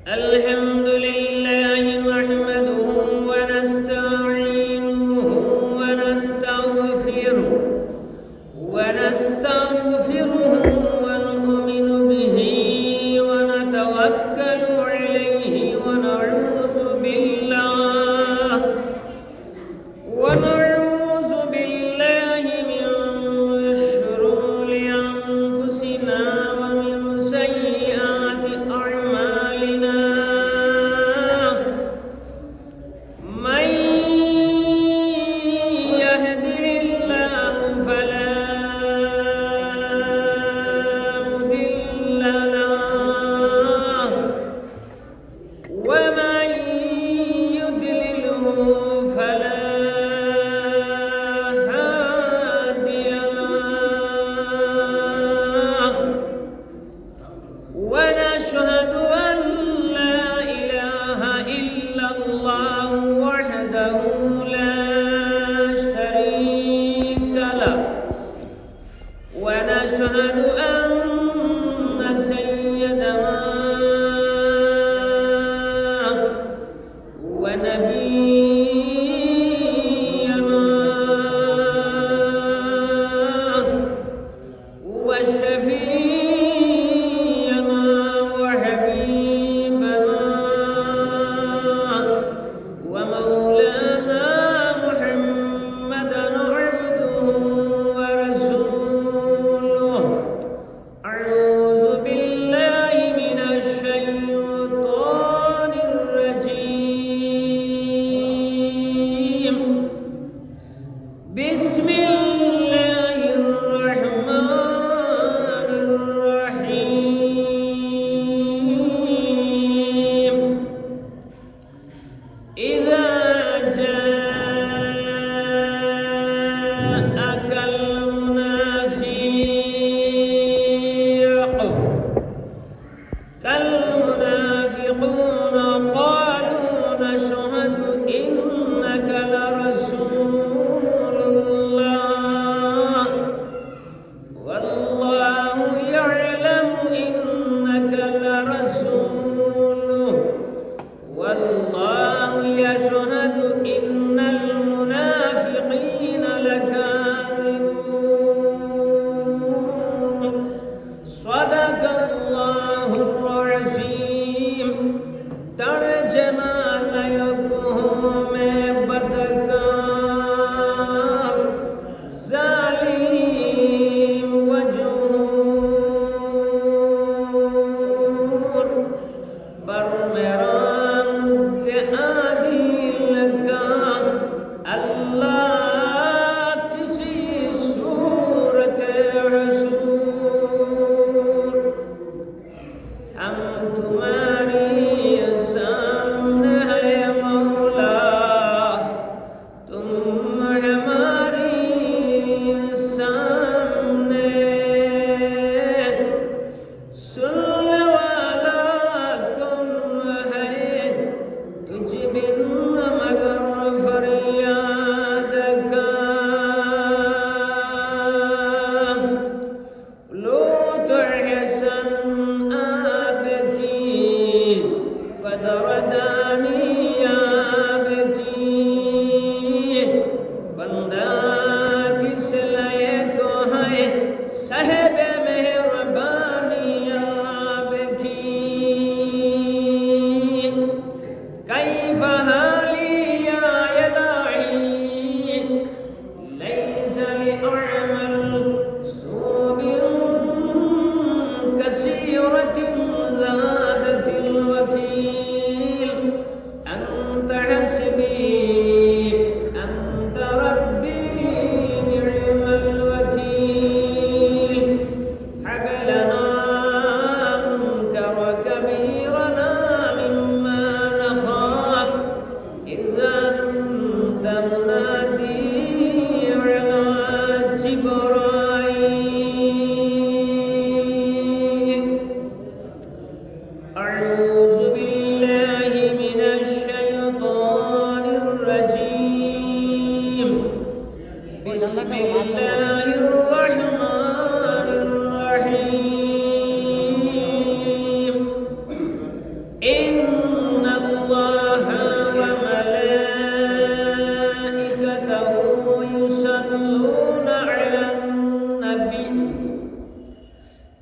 الحمد لله نحمده ونستعينه ونستغفره ونؤمن به ونتوكل عليه ونعوذ بالله من شرور أنفسنا ومن سيئات أعمالنا من يهده الله فلا مضل له ومن يضلله فلا هادي له ونشهد أن لا إله إلا الله وحده لا شريك له ونشهد أن سيدنا ونبينا وشفيعنا وحبيبنا ومولانا محمدا عبده ورسوله أعوذ بالله من الشيطان الرجيم بسم الله الرحمن الرحيم إذا جاءك المنافقون قالوا نشهد إنك لرسول الله والله يعلم إنك لرسوله والله يشهد إن المنافقين لكاذبون صدق الله العظيم ترجمہ ليكون میں بدکار ظالم وجور برمران عادل کا اللہ کسی صورت حضور ہم تمہاری سامنے ہے مولا تم ہماری سامنے سننے والا کون ہے تجھ بن مگر فریاد کا لوط حسن آپ کی قدردانی آپ کی بندہ کس لائق ہے صاحب مہربانی آپ کی کیف حالی یا الہی لیس لأعمل صوبر كثيرة زادت الوكيل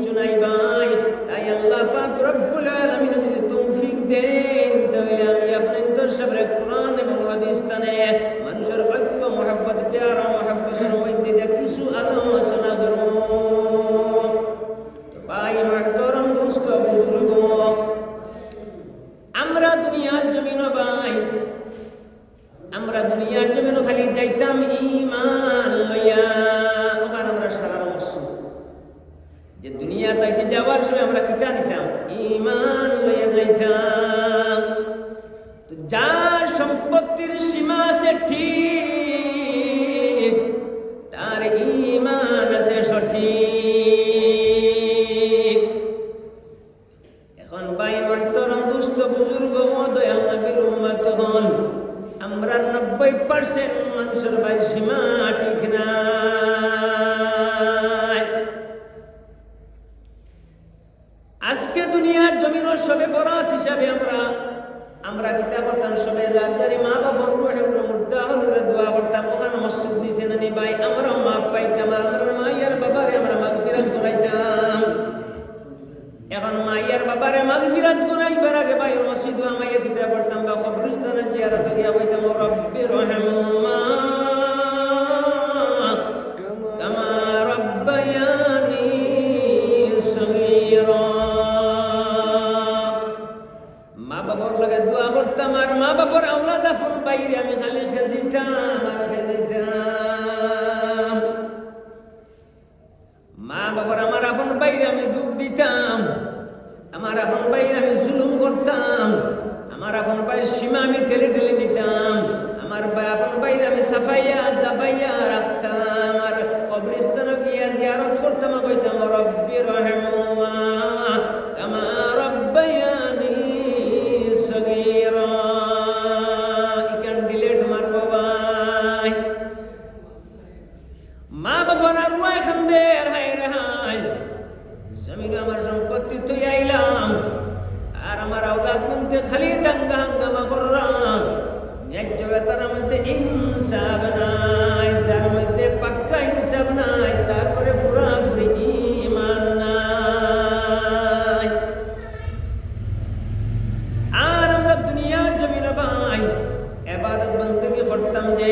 কিচ্ছু নাই ভাই। তাই আল্লাহ পাক রব্বুল আলামিন যদি তৌফিক দেন তাহলে আমি আপনার তোর সামনে কোরআন এবং হাদিস টানে মানুষের ঐক্য মহব্বত প্যারা মহব্বতের মধ্যে দিয়ে কিছু আলোচনা করব। ভাই মুহতারাম দোস্ত বুজুর্গ, আমরা দুনিয়ার জমিন ভাই, আমরা দুনিয়ার জমিন খালি যাইতাম ঈমান লইয়া। ওখানে আমরা সারা মকসুদ যে দুনিয়া তাইছে যাওয়ার সময় আমরা কিটা নিতাম, ঈমান লইয়া যাইতাম। তো যার সম্পত্তির সীমা আছে ঠিক, তার ঈমান আছে সঠিক। এখন ভাই মুহতারাম দোস্ত বুজুর্গ ও দয়াল নবীর উম্মত হন, আমরা 90% মানুষের ভাই সীমা ঠিক নাই। আজকে দুনিয়ার জমিনের সবে বরাত হিসাবে আমরা কিতা করতাম, সবে যার মা বাবার রুহের মুর্দা হলে দোয়া করতাম। ওখানে মসজিদ দিছে না নি ভাই, আমরাও মাপ পাইতাম, আমরা মাইয়ার বাবারে আমরা মাগফিরাত করাইতাম। এখন মাইয়ার বাবারে মাগফিরাত করাইবার আগে ভাই মসজিদ আমাইয়া কিতা করতাম বা কবরস্থানে জিয়ারত করিয়া হইতাম, রব্বি রহমহুমা কামা রব্বায়ানি সগীরা। মা বাবার লগে দোয়া করতাম, আর মা বাবার আওলাদ আফন বাইরে আমি খালি খেজিতাম আর খেজিতাম। মা বাবার আমার আপন বাইরে আমি দুঃখ দিতাম, আমার আপন বাইরে আমি জুলুম করতাম, আমার আপন বাইরের সীমা আমি ঠেলে ঠেলে নিতাম, আমার আপন বাইরে আমি সাফাইয়া দাবাইয়া রাখতাম। আর কবরস্থানে গিয়া জিয়ারত করতাম, কইতাম রব্বি রহমহুমা কামা রব্বায়ানি সগীরা। ইকান ডিলেট মারবো ভাই। মা বাবার আর রুয়াই খান্দের হায় রে হায়, জমিনে আমার সম্পত্তি তুই আইলাম, আর আমার আওলাদ মধ্যে খালি ডাঙ্গা হাঙ্গামা করলাম। ন্যায্য বেতনের মধ্যে ইনসাফ নাই, যার মধ্যে পাক্কা ইনসাফ নাই, তারপরে পুরাপুরি ঈমান নাই। আর আমরা দুনিয়ার জমিনে ভাই ইবাদত বন্দেগি করতাম, যে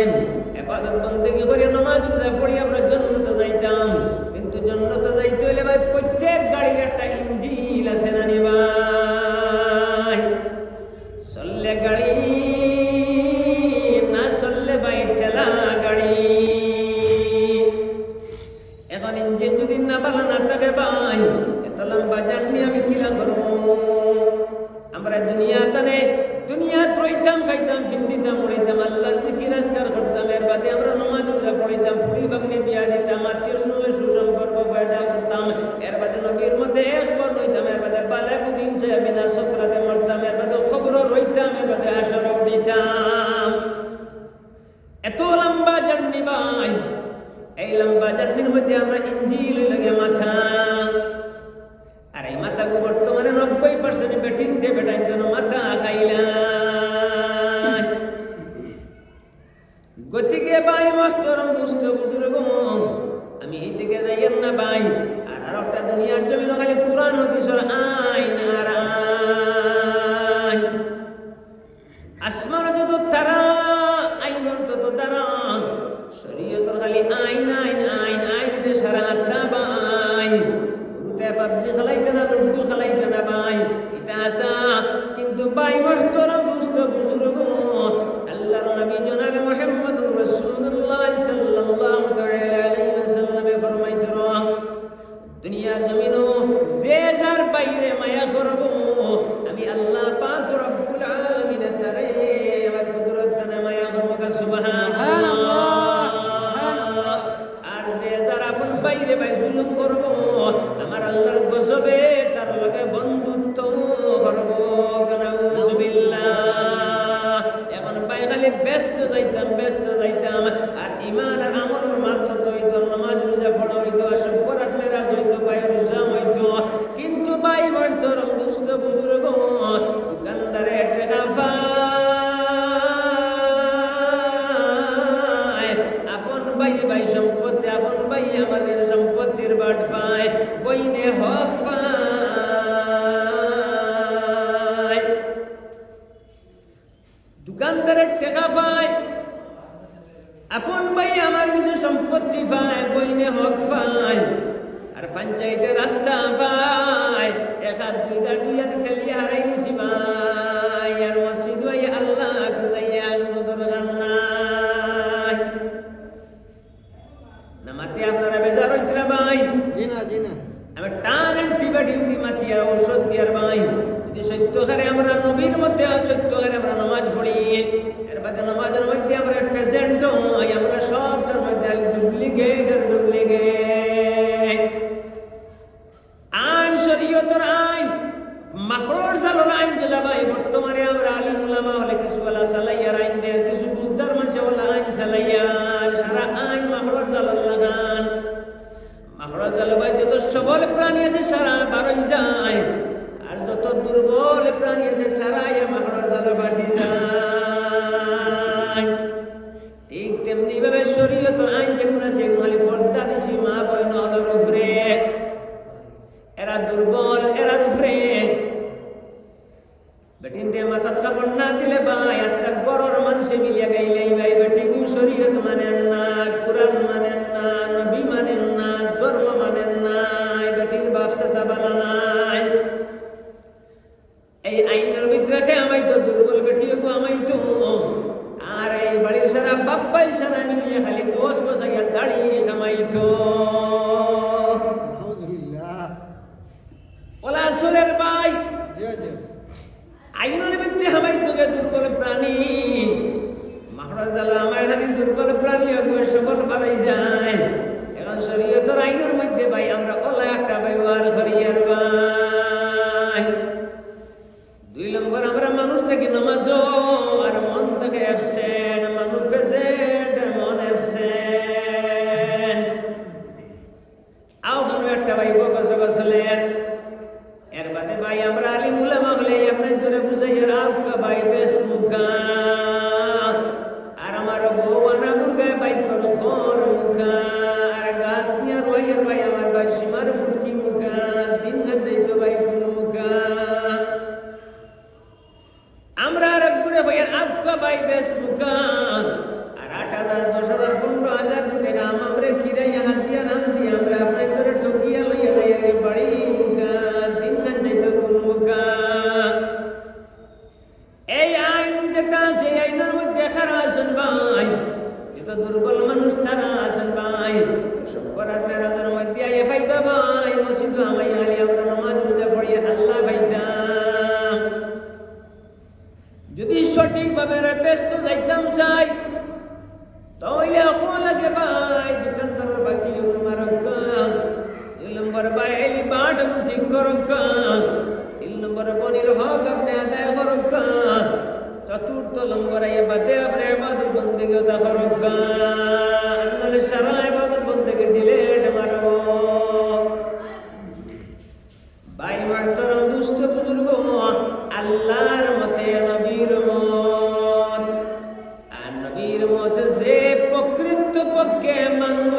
ইবাদত বন্দেগি করে নামাজ রোজা পড়ি আমরা জান্নাতে যাইতাম। কিন্তু জান্নাতে যাইতে হইলে ভাই প্রত্যেক গাড়ির একটা ইঞ্জিন আছে না নি ভাই? চললে গাড়ি না চললে ভাই ঠেলা গাড়ি। এখন ইঞ্জিন যদি না ভালো না থাকে ভাই, এত লম্বা জার্নি আমি কিলা করবো? আমরা দুনিয়া রইতাম, খাইতাম, ফিন্দিতাম, উড়াইতাম, আল্লাহ জিকির আজকার করতাম। এর বাদে আমরা নামাজ রোজা পড়িতাম, ফুড়ি বাগনি বিয়া দিতাম, আত্মীয় স্বজনের সুসম্পর্ক পয়দা করতাম। এর বাদে নবীর মধ্যে একবার রইতাম, এর বাদে বালায় বুদিন সে বিনা সকরাতে মরতাম, এর বাদে খবরও রইতাম, এর বাদে আসরও উঠিতাম। এত লম্বা জার্নি ভাই, এই লম্বা জার্নির মধ্যে আমরা ইঞ্জিল লাগে মাথা। আর এই মাথা বর্তমানে 90% বেটিনতে বেটাইতে মাথা খাইলাম। গতিকে ভাই মুহতারাম দোস্ত বুজুর্গ, আমি এই দিকে যাইয়েন না ভাই। আর একটা দুনিয়ার জমিন খালি কোরআন হাদিসের আইন আর আইন। আসমান যত তারা, আইনের তত তারা, শরীয়তের খালি আইন আইন আইন আইন যে সারা আসা ভাই। পাবজি খেলাইতে না, লুডু খেলাইতে না ভাই, এটা আসা। কিন্তু ভাই মুহতারাম দোস্ত বুজুর্গ, আল্লাহর নবী জনাবে মুহাম্মদুর রাসূলুল্লাহ সাল্লাল্লাহু তাআলা আলাইহি ওয়াসাল্লামে ফরমাইতেন, দুনিয়ার জমিনও যে যার বাইরে মায়া করব, আমি আল্লাহ পাক রব্বুল আলামিন তারে আমার কুদরত তানে মায়া করব। সুবহানাল্লাহ। আর যে যার আপন বাইরে ভাই জুলুম করব, আমার আল্লাহর গজবে তার লগে বন্ধুত্ব করব। নাউযুবিল্লাহ। এখন ভাই খালি ব্যস্ত যাইতাম, আর ঈমান আর আমলের মাত্র তো হইতো, নামাজ রোজা পড়া হইতো, সবরাত মেরাজ হইতো, ভাই রোজা হইতো। কিন্তু ভাই মুহতারাম দোস্ত বুজুর্গ, দোকানদারে টাকা পায়, আপন ভাই ভাই সম্পত্তি, আপন ভাই আমাদের সম্পত্তির বাট পায়। বইনে হক পায়, দোকানদারের টাকা পায়, আপন ভাই আমার কিছু সম্পত্তি পায়, বইনে হক পায়, আর পঞ্চায়েতের রাস্তা পায়, এক হাত দুই দাঁড় দুই হাত ঠেলিয়ে হারাই নিছি ভাই, আর মসজিদ ভাই আল্লাহ খুঁজাইয়া কোনো দরকার নাই। নামাতে আপনারা বেজার হইতরা ভাই? জি না আমি টান অ্যান্টিবায়োটিক দি মাতিয়া ঔষধ দিয়ার ভাই, যদি সত্যকারে আমরা নবীর মধ্যে সত্যকারে আমরা নামাজ পড়ি, এর বাদে নামাজের মধ্যে আমরা প্রেজেন্ট হই, আমরা সব তার মধ্যে ডুপ্লিকেট। আইন শরীয়তের আইন, মাখরুর জালর আইন যেটা ভাই বর্তমানে আমরা আলিম উলামা হলে কিছু বলা চালাইয়ার আইন দেয়, কিছু বুদ্ধার মানুষে বলা আইন চালাইয়ার, সারা আইন মাখরুর জালর লাগান। মাখরুর জাল ভাই যত সবল প্রাণী আছে সারা বারোই যায়, আর যত দুর্বল প্রাণী আছে সারা মাখরুর জালে ফাঁসি যায়। ঠিক তেমনি ভাবে শরীয়তের আইন যেগুলো আছে এগুলো খালি ফর্দা বেশি মা বইন হলোর উপরে, এরা দুর্বল এরার উপরে। বেটিন দিয়ে মাথাত কাপড় না দিলে ভাই আজকাল বড়র মানুষে মিলিয়া গাইলেই ভাই বেটিগু শরীয়ত মানেন না, কুরআন মানেন না, নবী মানেন না, ধর্ম মানেন না, বেটির ব্যবসা সাবানা নাই। এই আইনের ভিতরে আমাই তো দুর্বল বেটিগু আমাই তো, আর এই বাড়ির সারা বাপ্পাই সারা মিলিয়ে খালি গোস গোসাইয়া দাঁড়িয়ে কামাই তো। ওলা আসলের ভাই আইনের ভিত্তি হামাই তোকে দুর্বল প্রাণী, মাখরুর জালা আমার দুর্বল প্রাণী সবল বাড়াই যায়। এখন শরীয়তের আইনের মধ্যে ভাই আমরা ওলা একটা ব্যবহার করি আর ভাই। 2 নম্বর আমরা মানুষটাকে নামাজ আর মন থেকে অ্যাবসেন্ট, মানুষ প্রেজেন্ট মন অ্যাবসেন্ট। আও কোনো একটা ভাই বকস বসলেন, এর বাদে ভাই আমরা আলিম উলামা হলে আপনার ধরে বুঝাই রাখা ভাই বেশ মুখা, আর আমার বউ আনা মুরগায় ভাই করো খর মুখা, আর গাছ নিয়ে রয়ের ভাই আমার ভাই সীমার ফুটকি মুখা, দিন গান দেই তো ভাই কোন মুখা। আমরা আর ঘুরে ভাইয়ের আক্কা ভাই বেশ মুখা, আর 8,000 10,000 15,000 টাকা আমরা কিরাই হাত দিয়া নাম দিয়ে আমরা আপনার ধরে ঠকিয়া লইয়া যাই বাড়ি মুখা, দিন গান দেই তো কোন মুখা। এই আইন যেটা সেই আইনের মধ্যে খারা আছেন ভাই, যত দুর্বল মানুষ তারা আছেন ভাই, শুক্রাত মেরাজের মধ্যে আইয়া পাইবা ভাই, মসজিদ আমাই আলি আমরা নামাজ রোজা পড়িয়া আল্লাহ পাইতাম। যদি সঠিকভাবে ব্যস্ত যাইতাম চাই তাহলে এখন লাগে ভাই দোকানদার বাকি মারকা, 2 নম্বর ভাই এলি বাট ঠিক করকা, 3 নম্বর বনির হক আপনি আদায় করকা, 4র্থ নম্বর এই বাদে আপনি ইবাদত বন্দেগি করকা, আল্লাহর সারা ইবাদত বন্দেগি ডিলেট মারবো। ভাই মাহতারাম দুস্থ বুজুর্গ, আল্লাহর মতে নবীর মত, আর নবীর মত যে প্রকৃত পক্ষে মানব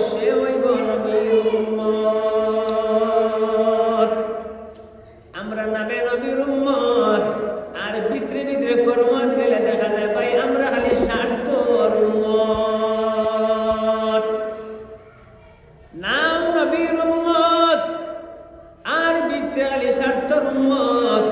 সে হইব নবীর উম্মত। আমরা নামে নবীর উম্মত, আর ভিতরে ভিতরে কর্মত গেলে দেখা যায় ভাই আমরা খালি স্বার্থর উম্মত। নাম নবীর উম্মত আর ভিতরে খালি স্বার্থর উম্মত।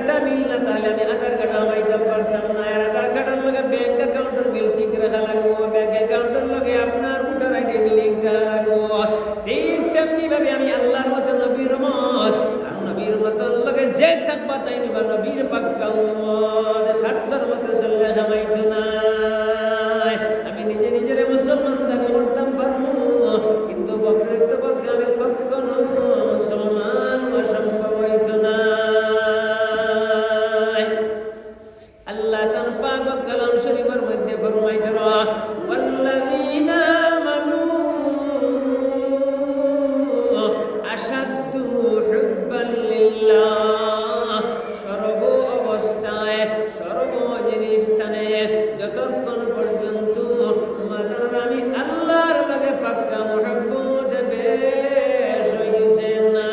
কার্ডটা মিল না তাহলে আমি আধার কার্ড হবাইতে পারতাম না। আর আধার কার্ডের লগে ব্যাংক অ্যাকাউন্টের মিল ঠিক রাখা লাগবো, ব্যাংক অ্যাকাউন্টের লগে আপনার ভোটার আইডি লিঙ্কটা লাগবো। ঠিক তেমনি ভাবে আমি আল্লাহর মতো নবীর মত, আর নবীর মতো লগে যে থাকবা তাই নিবা নবীর পাক্কা উম্মত, স্বার্থের মতো চললে হামাইতো না। আমি নিজে নিজের মুসলমান দাবি করতাম পারবো, কিন্তু প্রকৃতপক্ষে আমি কখনো মুসলমান অসম্ভব হইত না। আল্লাহ তার পাক কালাম শরীফের মধ্যে ফরমাইতেন, ওয়াল্লাযীনা আমানু আশাদ্দু হুব্বান লিল্লাহ। সর্ব অবস্থায় স্থানে যতক্ষণ পর্যন্ত তোমাদের আমি আল্লাহর লগে পাক্কা মুহাব্বত বেশ হইছে না,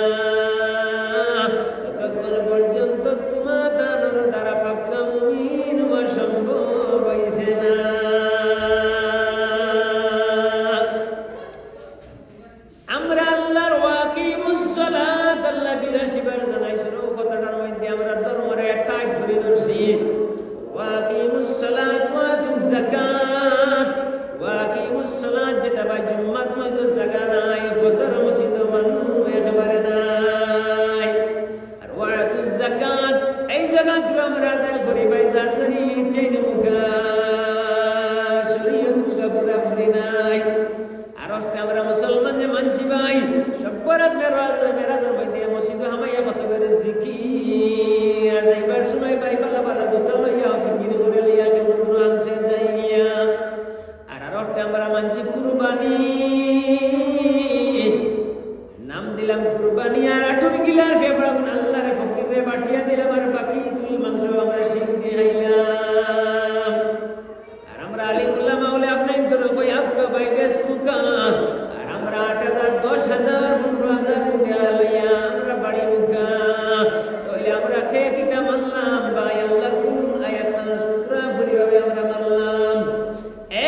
ততক্ষণ পর্যন্ত তোমাদের দ্বারা পাক্কা মুমিন হওয়া সম্ভব হইছে না। আমরা আল্লাহর ওয়াকিমুস সালাত আল্লাহ 82 বার জানাইছিল, কথাটার মধ্যে আমরা ধর্মরে টাইট করে ধরছি। ওয়াকিমুস সালাত ওয়া আতুজ যাকাত। ওয়াকিমুস সালাত যেটা ভাই জুম্মাত মধ্যে জায়গা নাই, ফজর মসজিদ মানুষ একেবারে নাই। আর ওয়া আতুজ যাকাত এই জাকাতগুলো আমরা আদায় করি ভাই জাকারি চেইন মুগা শরীয়ত মুগা পুরাপুরি নাই। আর আমরা মুসলমান যে মানছি ভাই সব্বরাত মেরাজের মধ্যে মসজিদে হামাইয়া কত করে জিকির, আর যাইবার সময় ভাই পালা পালা জুতা লইয়া ফিকির করে লইয়া কেমন কোনো আনছে যাই গিয়া। আর আমরা মানছি কুরবানি, নাম দিলাম কুরবানি, আর আঠুর গিলার ফেফড়া গুণ আল্লাহরে ফকিরে পাঠিয়ে দিলাম, আর বাকি তুল মাংস আমরা শিখ দিয়ে খাইলাম। আর আমরা আলিমুল্লাহ মাওলে আপনি তোর কই আপকা ভাই বেশ মুকা, আর আমরা 8,000 10,000 15,000 কোটি লইয়া আমরা বাড়ি মুকা। তাইলে আমরা খেয়ে কিতা মানলাম ভাই আল্লাহর কোন আয়াত সূরা পরিভাবে আমরা মানলাম।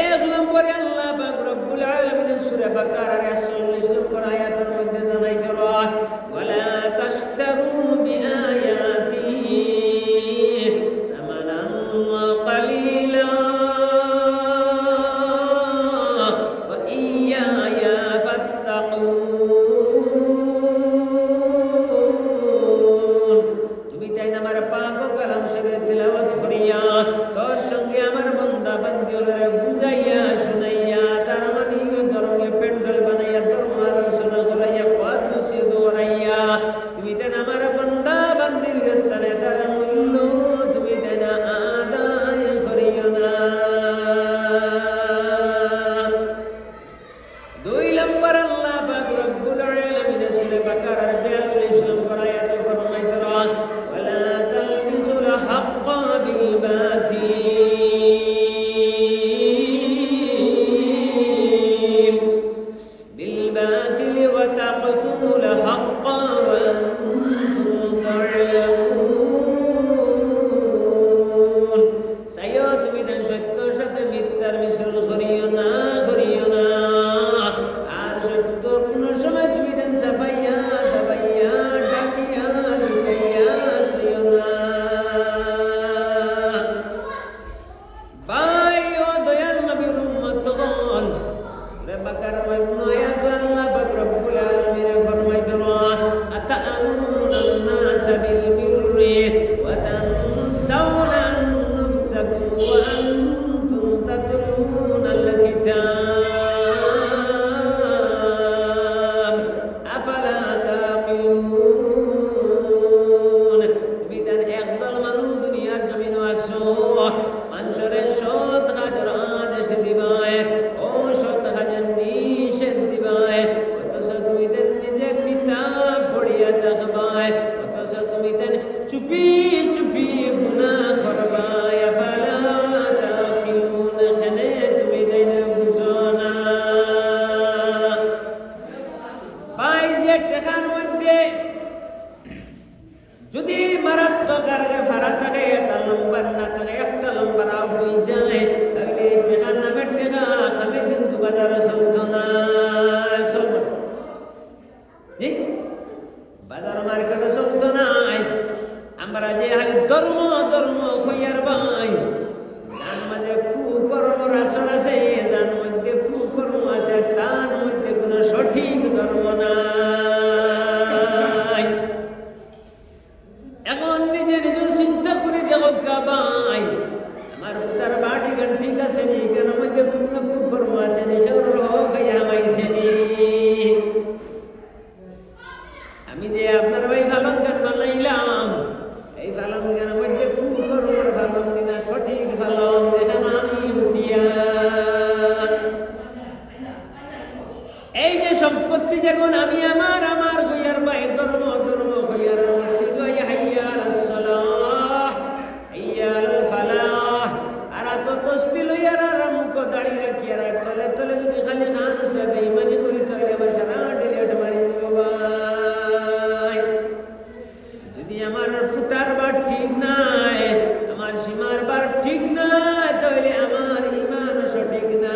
এক নম্বরে আল্লাহ পাক রব্বুল আলামিন সূরা বাকারার 40 নম্বর আয়াতের মধ্যে জানাইতে রয়, ওয়ালা তাশতারু বিআয়াতি সামানান কালিলা ওয়া ইয়্যায়া ফাত্তাকুন। তুমি তাই না আমার পাক কালাম শরীফ তেলাওয়াত করিয়া তোর সঙ্গে আমার বান্দা বান্দিওরে বুঝাইয়া শুনাইয়া তার মানে ধর্মে প্যান্ডেল বানাইয়া ধর্ম আলোচনা করাইয়া পথ নসিহত করাইয়া তুমি তাই আমার বান্দা বান্দির স্থানে তার মূল্য তুমি তাই না আদায় করিও না। 2 নম্বর আল্লাহ পাক রব্বুল আলামিন সূরা বাকারার 42 নম্বর আয়াতে ফরমাইতে রয়, ওয়ালা তালবিসুল হাক্কা বিল বাতিল ওয়া তাকতুমুল হাক্কা ওয়া আনতুম তা'লামুন। সাইয়্যা তুমি দেন সত্যের সাথে মিথ্যার মিশ্রণ করিও না, করিও না। আর সত্য কোন সময় তুমি দেন সাফাইয়া দাবাইয়া ডাকিয়া লুকাইয়া তুইও না। ভাই ও দয়াল নবীর উম্মতগণ, সূরা বাকারার 9 আয়াত আল্লাহ পাক রব্বুল আলামিন ফরমাইতেন, আতা'মুরুনান নাসা বিল বিররি ওয়া তানসাউনা আনফুসাকুম ওয়া আনতুম তাতলুনাল কিতাব আফালা তাকিলুন। তুমি তার একদল মানুষ দুনিয়ার জমিনে আসো, মানুষের সৎ কাজের আদেশ দিবায় ও সৎ কাজের নিষেধ দিবায়, অথচ তুমি তেন নিজে কিতাব পড়িয়া থাকবায়, অথচ তুমি তেন চুপি চুপি গুনাহ করবায়। আফালা তাকিলুন, এখানে তুমি তাই না বুঝো না। ভাই যে টেকার মধ্যে যদি মারাত্মক আগে ভাড়া থাকে, একটা নম্বর না থাকে, একটা নম্বর আউট হয়ে যায়, তাহলে টেকার নামের টেকা খামে কিন্তু বাজারে চলত না, চলত জি বাজার মার্কেটে চলত নাই। আমরা যে খালি ধর্ম ধর্ম কইয়ার ভাই, যার মাঝে কুকর্মর আসর আছে, যার মধ্যে কুকর্ম আছে, তার মধ্যে কোনো সঠিক ধর্ম নাই। এখন নিজে নিজে চিন্তা করে দেখো ভাই, আমার তার বাড়ি গান ঠিক আছে নি, কেন মধ্যে কোনো কুকর্ম আছে নি, সেগুলোর হোক হামাইছে নি। আমি যে আপনার ভাই ফালন গান বানাইলাম, এই ফালন গানের মধ্যে কুকর্মর ফালন না সঠিক ফালন, যেখানে আমি হুতিয়ার। এই যে সম্পত্তি যখন আমি আমার আমার হইয়ার ভাই ধর্ম ধর্ম হইয়ার মসজিদ হাইয়াল সালাহ হাইয়াল ফালাহ, আর তো তসবিহ লইয়ার আর মুখ দাড়ি রাখিয়ার তলে তলে যদি খালি খান সে বেঈমানি করি তাহলে আমার সারা ডিলেট মারি দিব ভাই। যদি আমার ফুতার বার ঠিক নাই, আমার সীমার বার ঠিক নাই, তাহলে আমার ঈমান সঠিক নাই।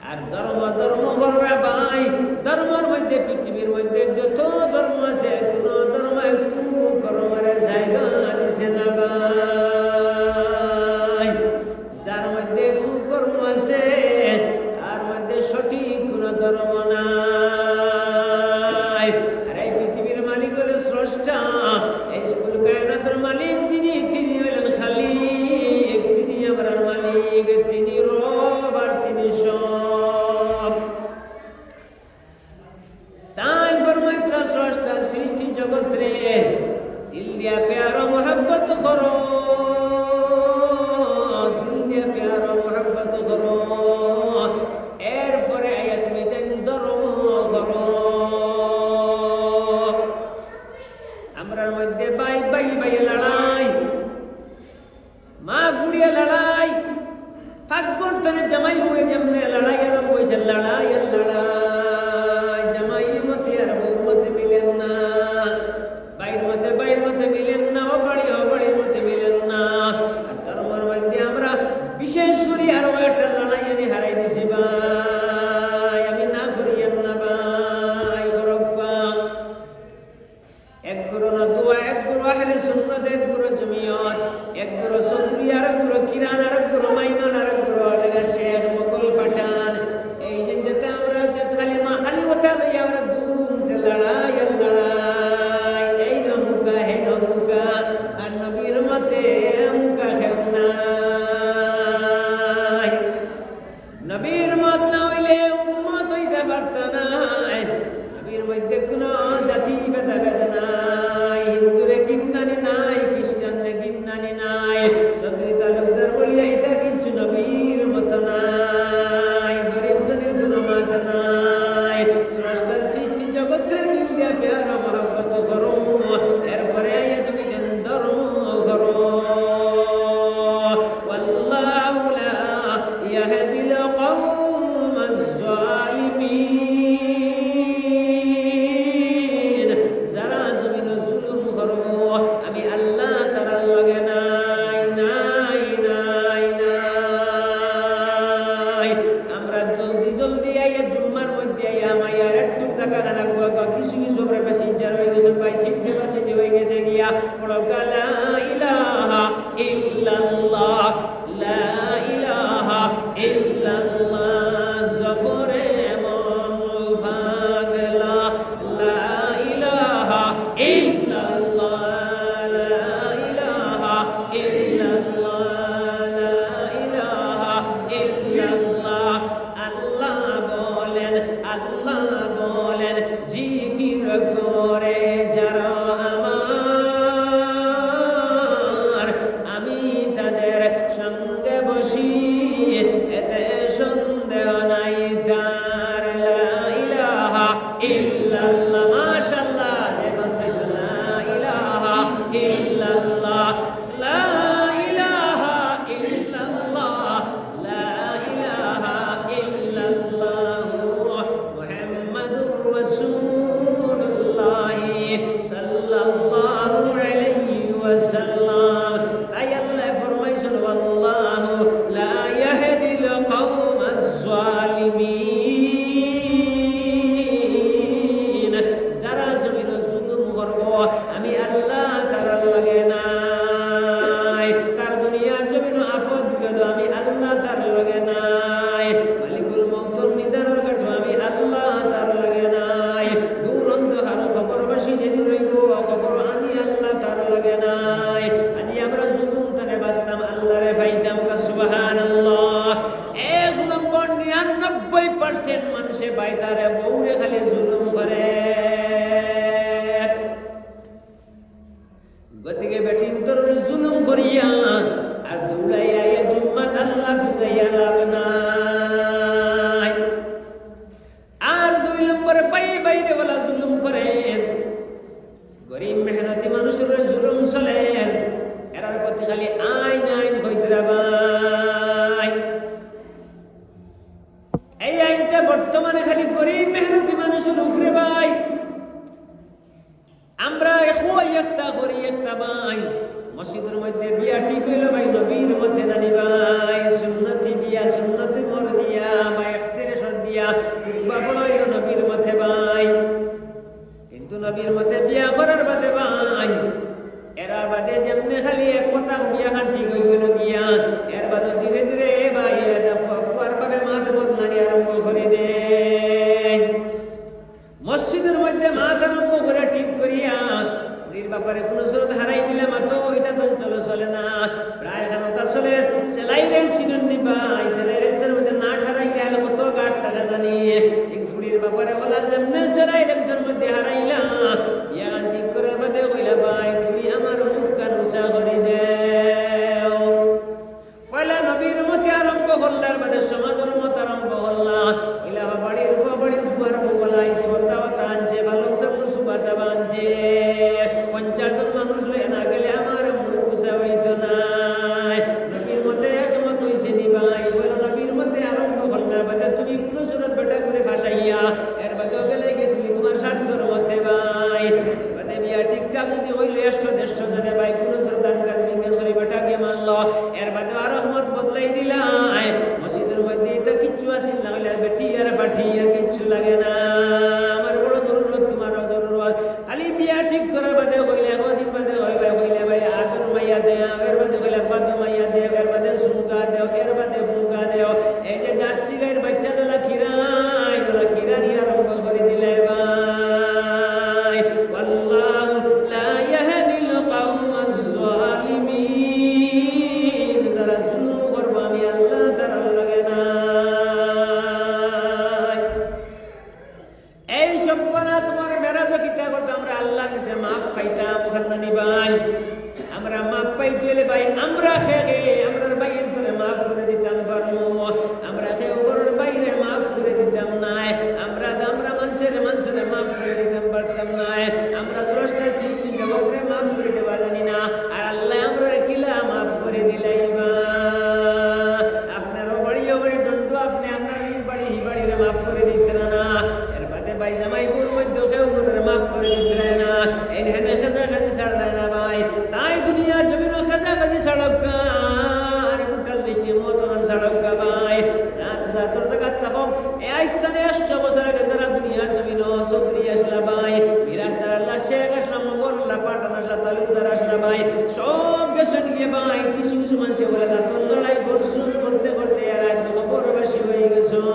আর ধর্ম ধর্ম করবে ভাই, ধর্মের মধ্যে পৃথিবীর মধ্যে যত ধর্ম আছে, কোন ধর্ম কুকর্মের জায়গা দিছে না ভাই। যার মধ্যে কুকর্ম আছে, তার মধ্যে সঠিক কোন ধর্ম নাই। আর এই পৃথিবীর মালিক হলো স্রষ্টা, এই স্কুল কায়নাতের মালিক যিনি, তিনি হলেন খালিক, তিনি আমার মালিক, তিনি রব আর তিনি সব। তাই ফরমাইত্রা স্রষ্টা সৃষ্টি জগৎ রে দিল দিয়া প্যার মোহাব্বত করো, দিল দিয়া প্যার মোহাব্বত করো। এরপরে আয়াত মিতেন ধর্ম করো। আমরার মধ্যে বাই বাই বাই লড়াই, মা ফুড়িয়ে লড়াই, ফাগুন তনে জামাই বউয়ে যেমনে লড়াই আরম্ভ হয়েছে, লড়াই আর লড়াই। জামাইয়ের মতে আর বউর মতে মিলেন না, বাইর মতে মিলেন না, ও বাড়ির মতে মিলেন না। আর ধর্মের মধ্যে আমরা বিশেষ করে আরো একটা লড়াই আমি হারাই দিছি ভাই, আমি না করিয়েন না ভাই। গরব্বা এক গুরু না দোয়া, এক গুরু আহলে সুন্নাত, এক গুরু জমিয়ত, এক গুরু সবরি, আর এক গুরু কিরান, আর এক গুরু মাইমান, আর এক গুরু আলেগা শেখ মুকুল ফাটান। এই যে যেতে আমরা যে কালিমা খালি ওটা লই আমরা দুম সে লড়াই আর লড়াই, এই নমুকা হে নমুকা, আর নবীর মতে মুকা খেও নাই। নবীর মত না হইলে উম্মত হইতে পারত না। নবীর মধ্যে কোন জাতি ভেদাভেদ নাই, হিন্দুরে গিন্নানি নাই, খ্রিস্টানরে গিন্নানি নাই, সদরি তালুকদার বলিয়া এটা কিছু নবীর মত নাই, গরিব ধনীর কোন মত নাই। স্রষ্টার সৃষ্টি জগতের দিল দিয়া প্যার মহব্বত করো, এরপরে তুমি যেন ধর্ম করো। ওয়াল্লাহু লা ইয়াহদিল কওমাজ জালিমিন। যারা জমিনে জুলুম করবো, আমি আল্লাহ তারার লগে নাই নাই নাই নাই। আমরা জলদি জলদি আইয়া জুম্মার মধ্যে আইয়া আমায়ার একটু জায়গা খানা কিছু কিছু আমরা প্যাসেঞ্জার হয়ে গেছে ভাই, সিট ক্যাপাসিটি হয়ে গেছে গিয়া বড় লা ইলাহা ইল্লাল্লাহ, লা ইলাহা ইল্লাল্লাহ, জফরে মন ভাগলা, লা ইলাহা ইল্লাল্লাহ, লা ইলাহা ইল্লাল্লাহ, লা ইলাহা ইল্লাল্লাহ। আল্লাহ বলেন জিকির করে যারা আমার, আমি তাদের সঙ্গে বসি, এতে সন্দেহ নাই তার। লা ইলাহা ইল্লাল্লাহ, মাশাআল্লাহ, লা ইলাহা ইল্লাল্লাহ, লা ইলাহা ইল্লাল্লাহ, লা ইলাহা ইল্লাল্লাহ, মুহাম্মাদুর রাসূলুল্লাহ সাল্লাল্লাহু আমরা একটা করি একটা ভাই মসজিদের মধ্যে বিয়া ঠিক হইল ভাই নবীর মধ্যে নানি ভাই সুন্নতি দিয়া সুন্নতি মর দিয়া বা ইখতিরার দিয়া কুরবা হইল নবীর মধ্যে ভাই কিন্তু নবীর মধ্যে বিয়া করার বাদে ভাই এরা বাদে যেমনি খালি এক কথা বিয়া খান ঠিক হয়ে গেল গিয়া এর বাদে ধীরে ধীরে ভাই ফুয়ার ভাবে মাথ বদলানি আরম্ভ করে দে মসজিদের মধ্যে মাথ আরম্ভ করে ঠিক করিয়া ফুরির ব্যাপারে কোনো সুরত হারাই দিলে মাত্র এটা তো চলে না প্রায় খানতা চলে সেলাই রে সিনুন নিবাই সেলাই রেক্সের মধ্যে না হারাই গেল কত গাট টাকা জানি এই ফুরির ব্যাপারে বলা যেমনি সেলাই রেক্সের মধ্যে হারাইলা ইয়া ঠিক করার বাদে কইলা ভাই তুমি আমার মুখ কান উষা করে দেও পয়লা নবীর মতে আরম্ভ করলার বাদে সমাজের মত আরম্ভ করলা কইলা বাড়ির ফুয়ার বলাই সবতা আনছে ভালো সব সুবাসা বানছে 50 জন মানুষ লয়ে না গেলে আমার মুখ উষা হইতো না নবীর মতে একমত হইছে নি ভাই পয়লা নবীর মতে আরম্ভ করলার বাদে তুমি কোন সুরত বেটা করে ফাঁসাইয়া এর বাদে গেলে তুমি তোমার স্বার্থের মতে ভাই বাদে বিয়া ঠিকঠাক যদি হইলে 100-150 জনে ভাই কোন সুরতান কাজ বিজ্ঞান করে বেটাকে মানলো এর বাদে আর রহমত বদলাই দিলাই মসজিদের মধ্যে তো কিচ্ছু আসিল না হলে বেটি আর পাঠি আর কিচ্ছু লাগে না আমার বড় জরুরত তোমার জরুরত খালি বিয়া ঠিক করার বাদে হইলে কদিন বাদে হইলে ভাই আগুন মাইয়া দে এর বাদে হইলে বাদু মাইয়া দে এর বাদে সুঙ্গা দেও এর বাদে ফুঙ্গা দেও এই যে জার্সি গাইর বাচ্চা দলা কিরানি আরম্ভ করে দিলে ভাই আল্লাহু লা ইয়াহদিল কওমাজ জালিমিন যারা জুলুম করবে আমি আল্লাহ তাআলা লাগে না এই সম্পনা তোমার মেরাজ কিতা করবে আমরা আল্লাহর কাছে maaf পাইতাম খান্নানি ভাই আমরা maaf পাইতে হলে ভাই আমরা আমরার বাইরে তোরে maaf করে দিতাম পারমু আমরা ওগরের বাইরে maaf করে দিতাম না আমরা মানুষের maaf করে দিতাম পারতাম না আমরা স্রষ্টা সৃষ্টি জগতের maaf করে দিতে জানি না আর আল্লাহ আমরা কিলা maaf করে দিলাই বা আপনারও বাড়ি দণ্ড আপনি আপনার বাড়ির maaf করে দিতেন না এর বাদে ভাই জামাইপুর মধ্যে কেউ ওগরের maaf করে দিতেন না এই হেনে খাজাখাজি ছাড়লে না ভাই তাই দুনিয়া জমিন খাজাখাজি ছাড়ক আর মুটাল মিষ্টি মতন ছাড়ক ভাই তোর জায়গা থাকো এই স্থানে 100 বছর আগে যারা দুনিয়ার জমিন সবরি আসলা ভাই মিরাজদার আল্লাহ শেখ আসলাম মোগল্লা পাঠান আসলা তালুকদার আসলা ভাই সব গেছেন গিয়ে ভাই কিছু মানুষ বলে তোর লড়াই করতে আর আজকে খবরবাসী হয়ে গেছেন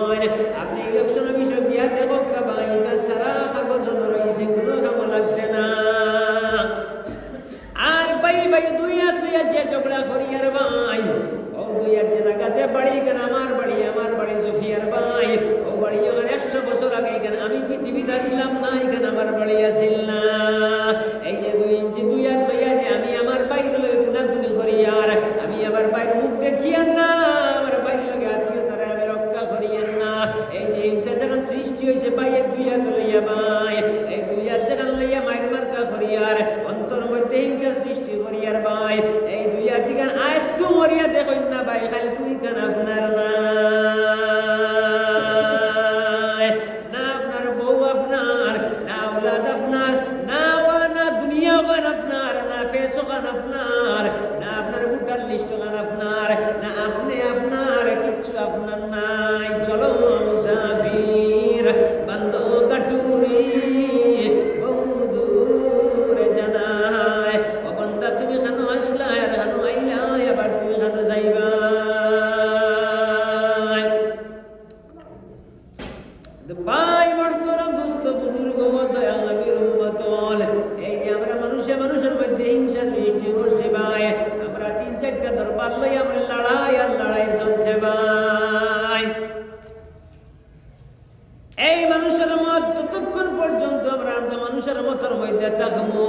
আপনি ইলেকশন বিষয় গিয়া দেখো ভাই এটা সারা কাগজ রয়েছে কোনো কাম লাগছে না আর ভাই দুই হাত লইয়া যে ঝগড়া করি আর ভাই ও দুই হাত যে জায়গাতে বাড়ি কেন আমার বাড়ি জুফিয়ার ভাই ও বাড়ি আমার 100 বছর আগে এখানে আমি পৃথিবীতে আসলাম না এখানে আমার বাড়ি আসিল না এই যে 2 ইঞ্চি দুই হাত লইয়া যে আমি আমার বাইরে লই গুনাগুনি করি আর আমি আমার বাইরে মুখ দেখিয়ান না আমার বাইরে লগে আত্মীয়তারে আমি রক্ষা করিয়েন না এই যে হিংসা যখন সৃষ্টি হয়েছে বাইরে দুই হাত লইয়া ভাই এই দুই হাত যখন লইয়া মায়ের মার্কা করি আর অন্তর মধ্যে হিংসা সৃষ্টি করি আর ভাই এই দুই হাত দিকে আজ তু মরিয়া দেখুন না ভাই খালি তুই কেন আপনার না আপনার বউ আপনার না औलाद আপনার না দুনিয়া গান আপনার না ফেসো গান আপনার না আপনার বুটার লিস্ট গান আপনার না আপনি আপনার কিছু আপনার নাই চলো মুসাফির বন্ধ কাটুরি বহু দূর জানায় ও বান্দা তুমি কেন আসলা আর কেন আইলা এবার তুমি কেন যাইবা ভাই মহতরম দোস্ত বুজুর্গ দয়াল নবীর উম্মত এই যে আমরা মানুষের মধ্যে হিংসা সৃষ্টি করছে ভাই আমরা 3-4টা দরবার লই আমরা লড়াই চলছে ভাই এই মানুষের মত ততক্ষণ পর্যন্ত আমরা মানুষের মতর মধ্যে থাকবো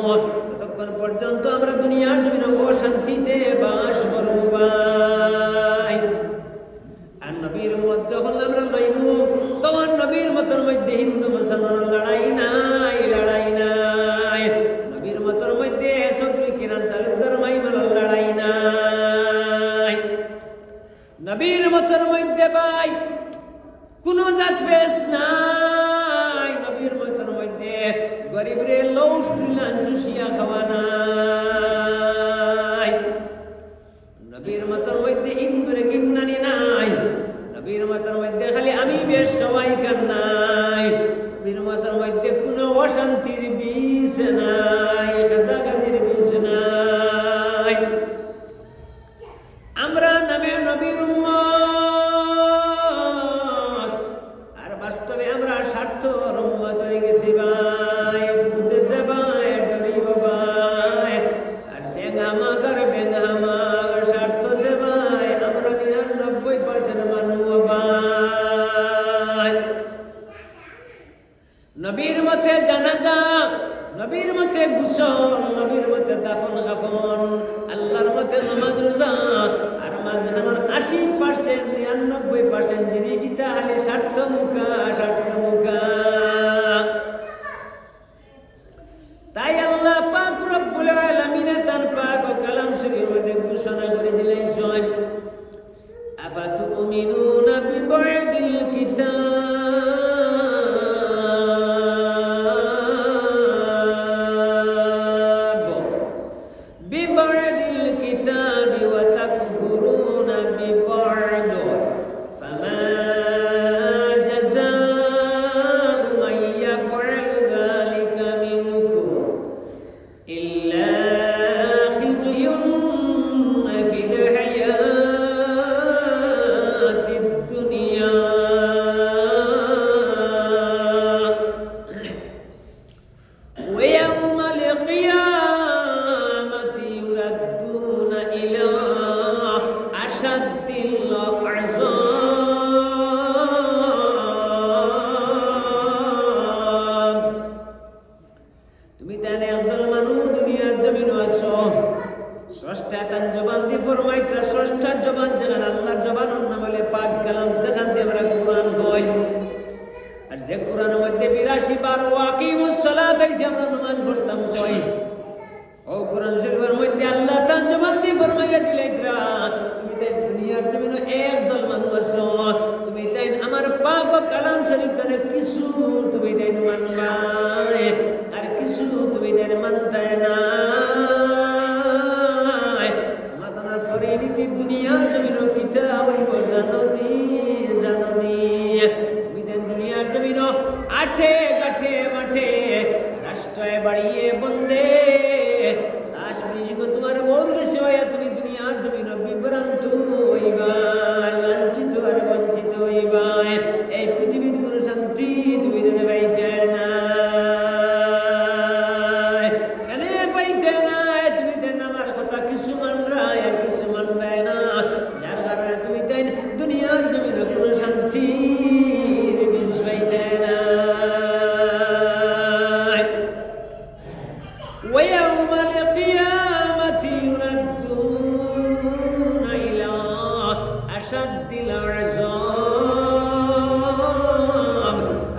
ততক্ষণ পর্যন্ত আমরা দুনিয়ার জমিনে অশান্তিতে বাস করব ভাই আর নবীর মধ্যে যখন আমরা লইব তখন নবীর মতর মধ্যে হিন্দু মুসলমানের লড়াই নাই নবীর মতর মধ্যে সদরি কিরান তালুকদার মাইমানের লড়াই নাই নবীর মতর মধ্যে ভাই কোন জাত ফেস নাই নবীর মতর মধ্যে গরিবরে লৌ শুনলাম চুষিয়া খাওয়া নাই। নবীর মতর মধ্যে ইন্দুরে কিন্নানি নাই। নবীর মতর মধ্যে খালি আমি বেশ খাওয়াই কান নাই। নবীর মতর মধ্যে কোনো অশান্তির বীজ নাই, খেসাখাসির বীজ নাই। আমরা নামে নবীর উম্মত, আর বাস্তবে আমরা স্বার্থর উম্মত হয়ে গেছি ভাই। ফুটেছে ভাই, ডরিব ভাই, আর সেঙ্গামাকার বেঙ্গামার স্বার্থ যে ভাই। আমরা 99% মানুষ ভাই। নবীর মতে জানাজা, নবীর মতে গোসল, নবীর মতে দাফন কাফন, আল্লাহর মতে নামাজ রোজা, আর মাঝখানের 80% 99% জিনিস ইটা খালি স্বার্থমুখা, স্বার্থমুখা। তাই আল্লাহ পাক রব্বুল আলামিন তার পাক কালাম শরীফের মধ্যে ঘোষণা করে দিলেন, আফাতুমিনুনা বিবাদিল কিতাব বিবাদিল কিতাব ওয়া তাকফুরুনা বিবাদ ফামা জাযাউ মান ইয়াফআল যালিকা মিনকুম ইল্লা খিযুন ফিল হায়াতিদ দুনিয়া ওয়া ইয়াউমাল কিয়ামাতি ইউরাদ্দুনা ইলা আশাদ্দিল আযাব। তুমি তাহলে একদল মানুষ দুনিয়ার জমিন আছো, স্রষ্টা তার জবান দিয়ে ফরমাইতা, স্রষ্টার জবান যেখানে আল্লাহর জবান নাম বলে পাক কালাম, যেখান দিয়ে আমরা কোরআন কই। আর যে কোরআনের মধ্যে 82 বার ওয়াকিমুস সালাত আছে, আমরা নামাজ পড়তাম কই। ও কোরআন শরীফের মধ্যে আল্লাহ তার জবান দিয়ে ফরমাইয়া দিলেইত্রা, তুমি তাই দুনিয়ার জমিন একদল মানুষ আছো, তুমি তাই আমার পাক কালাম শরীফ তারে কিছু তুমি তাই মানবা, আর কিছু তুমি তাই মানতে না। মাতানার ফরিনীতি দুনিয়ার জমিন কিতা হইব জাননি, জাননি। তুমি তাই দুনিয়ার জমিন আঠে গাঠে মাঠে রাষ্ট্রয় বাড়িয়ে বন্দে লাশ মিশিক তোমার বউর গেছে হইয়া তুমি দুনিয়ার জমিন বিভ্রান্ত হইবা, লাঞ্ছিত আর বঞ্চিত হইবা। এই পৃথিবীর কোনো শান্তি তুমি দেবে পাইতে না, কেনে পাইতে না। তুমি দেন আমার কথা কিছু মানরায় আর কিছু মানরায় না, যার কারণে তুমি তাই দুনিয়ার জমিন কোনো শান্তির বীজ পাইতে না। ويوم القيامة يردون إلى أشد العذاب।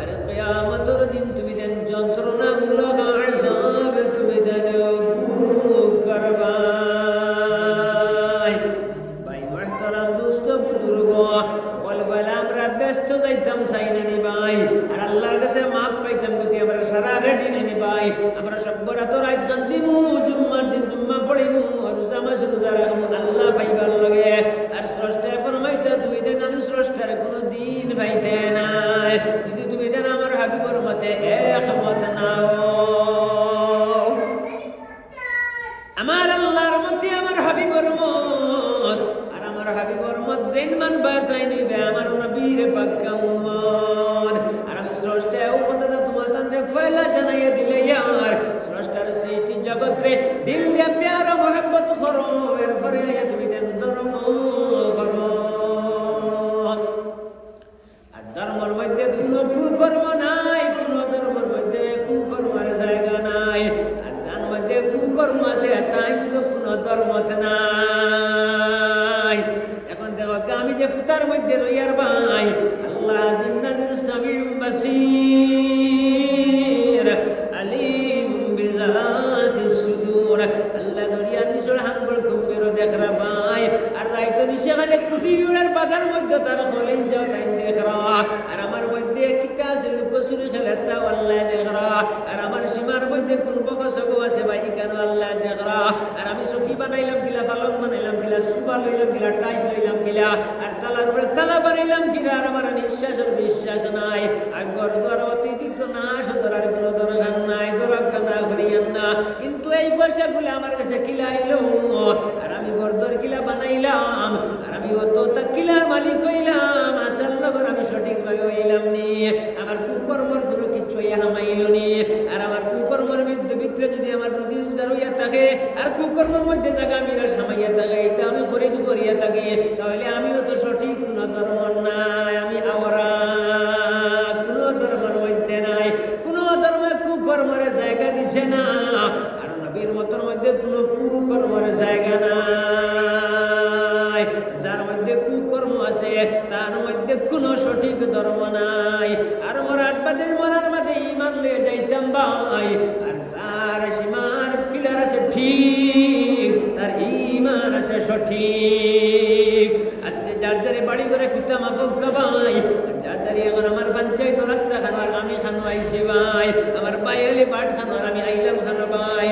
আর কিয়ামতের দিন তুমি দেন যন্ত্রণামূলক আযাব তুমি দেন ভোগ করবা। ভাই মুহতারাম দোস্ত বুজুর্গ, বলবেলা আমরা ব্যস্ত যাইতাম চাই না নি ভাই, আর আল্লাহর কাছে মাপ পাইতাম যদি আমরা সারা রেডি নি ভাই। আমরা সব রাত রাত কান্দিমু, জুম্মার দিন জুম্মা পড়িমু, রোজা মাস রোজা রাখমু আল্লাহ পাইবার লাগে। আর স্রষ্টায় ফরমাইতা তুমি দেন আমি স্রষ্টার কোনো দিন পাইতে নাই, যদি তুমি দেন আমার হাবিবর মতে একমত নাও। আমার আল্লাহর মতে আমার হাবিবর মত, আর আমার হাবিবর মত যেন মানবা তাই নিবে আমার নবীর পাক্কা উম্মত। আর আমি স্রষ্টায় উপদেশ তোমার তান্ডে ফয়লা জানাইয়া দিলে ইয়ার স্রষ্টার সৃষ্টি জগৎরে দিল দিয়া প্যার মোহাম্মত করো, এরপরে তুমি দেন ধর্ম করো। আর ধর্মের মধ্যে কোনো কুকর্ম নাই, কোনো ধর্মের মধ্যে কুকর্মের জায়গা নাই। আর যার মধ্যে কুকর্ম আছে তাই তো কোনো ধর্মত নাই। এখন দেখো আমি যে ফুতার মধ্যে রইয়ার ভাই, আল্লাহ জিন্নাতুল সামিউম বাসীর আলিম বিযাতিস সুদূর। আল্লাহ দরিয়ার নিচের হাঙ্গর কুম্ভেরও দেখরা ভাই, আর রাইতো নিচে খালি পৃথিবীর বাধার মধ্যে তার হলেন যাও তাই দেখরা। আর আমার মধ্যে কিতা আছে লুকোচুরি খেলে তা আল্লাহ দেখরা। আর আমার সীমা মধ্যে কোন বকসগো আছে ভাই কেন আল্লাহ দেখরা আর আমি সখী বানাইলাম গিলা পালক বানাইলাম গিলা সুবা লইলাম গিলা টাইস লইলাম গিলা আর তালার উপরে তালা বানাইলাম গিলা আর আমার নিঃশ্বাসের বিশ্বাস নাই আর ঘর দ্বার অতিরিক্ত না সদরার কোনো দরকার নাই দরকার না করিয়ান না কিন্তু এই পয়সাগুলো আমার কাছে কিলা আইলো আর আমি ঘর দ্বার কিলা বানাইলাম আর আমি অত তা কিলার মালিক হইলাম আসাল্লাহ আমি সঠিকভাবে হইলাম নি আমার কুকর্মর কোনো কিছু হামাইল নি আর আমার কুকর্মের ভিতরে যদি আমার রুজি রোজগার হইয়া থাকে আর কুকর্মের মধ্যে জায়গা আমি সামাইয়া থাকে এটা আমি খরিদ করিয়া থাকি তাহলে আমিও তো সঠিক কোনো ধর্ম নাই আমি আওরা কোনো ধর্মের মধ্যে নাই কোনো ধর্মে কুকর্মের জায়গা দিছে না আর নবীর মতের মধ্যে কোনো কুকর্মের জায়গা নাই যার মধ্যে কুকর্ম আছে তার মধ্যে কোনো সঠিক ধর্ম নাই আর মরার মাঝে ইমান লয়ে যাইতাম ভাই আর যার সীমার পিলার আছে ঠিক তার ইমান আছে সঠিক আজকে যার যারে বাড়ি করে পিতা মাফক ভাই যার যারে এখন আমার পঞ্চায়েত রাস্তা খানোয়ার আমি খানো আইসি ভাই আমার ভাই হলে বাট খানোয়ার আমি আইলাম খানো ভাই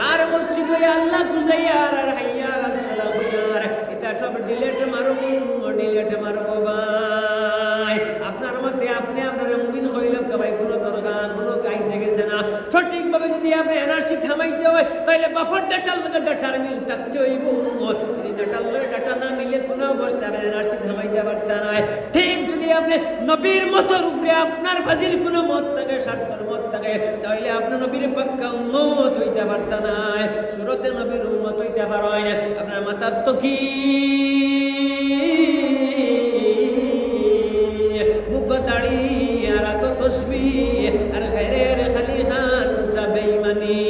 আর মসজিদ হয়ে আল্লাহ খুঁজাইয়া আর হাইয়া আসসালাম হইয়ার এটা সব ডিলেট মারবো ভাই আপনার মতে আপনি আপনার মুমিন হইল ভাই কোনো দরকার কোনো কাইসে গেছে না সঠিকভাবে যদি আপনি এনার্জি থামাইতে হয় তাহলে বাফর ডাটার মধ্যে ডাটার মিল থাকতে হইব যদি ডাটার লয় ডাটা না মিলে কোনো অবস্থা আপনি এনার্জি থামাইতে পারতেন না ঠিক যদি আপনি নবীর মতের উপরে আপনার ফাজিল কোনো মত থাকে স্বার্থের মত থাকে তাহলে আপনি নবীর পাক্কা উম্মত হইতে পারতেন না সুরতে নবীর উম্মত হইতে পারেন আপনার মাথার তো কি মুগদাড়ি আর তো তসবিহ আর গায়রের খালি খান সাবেইমানি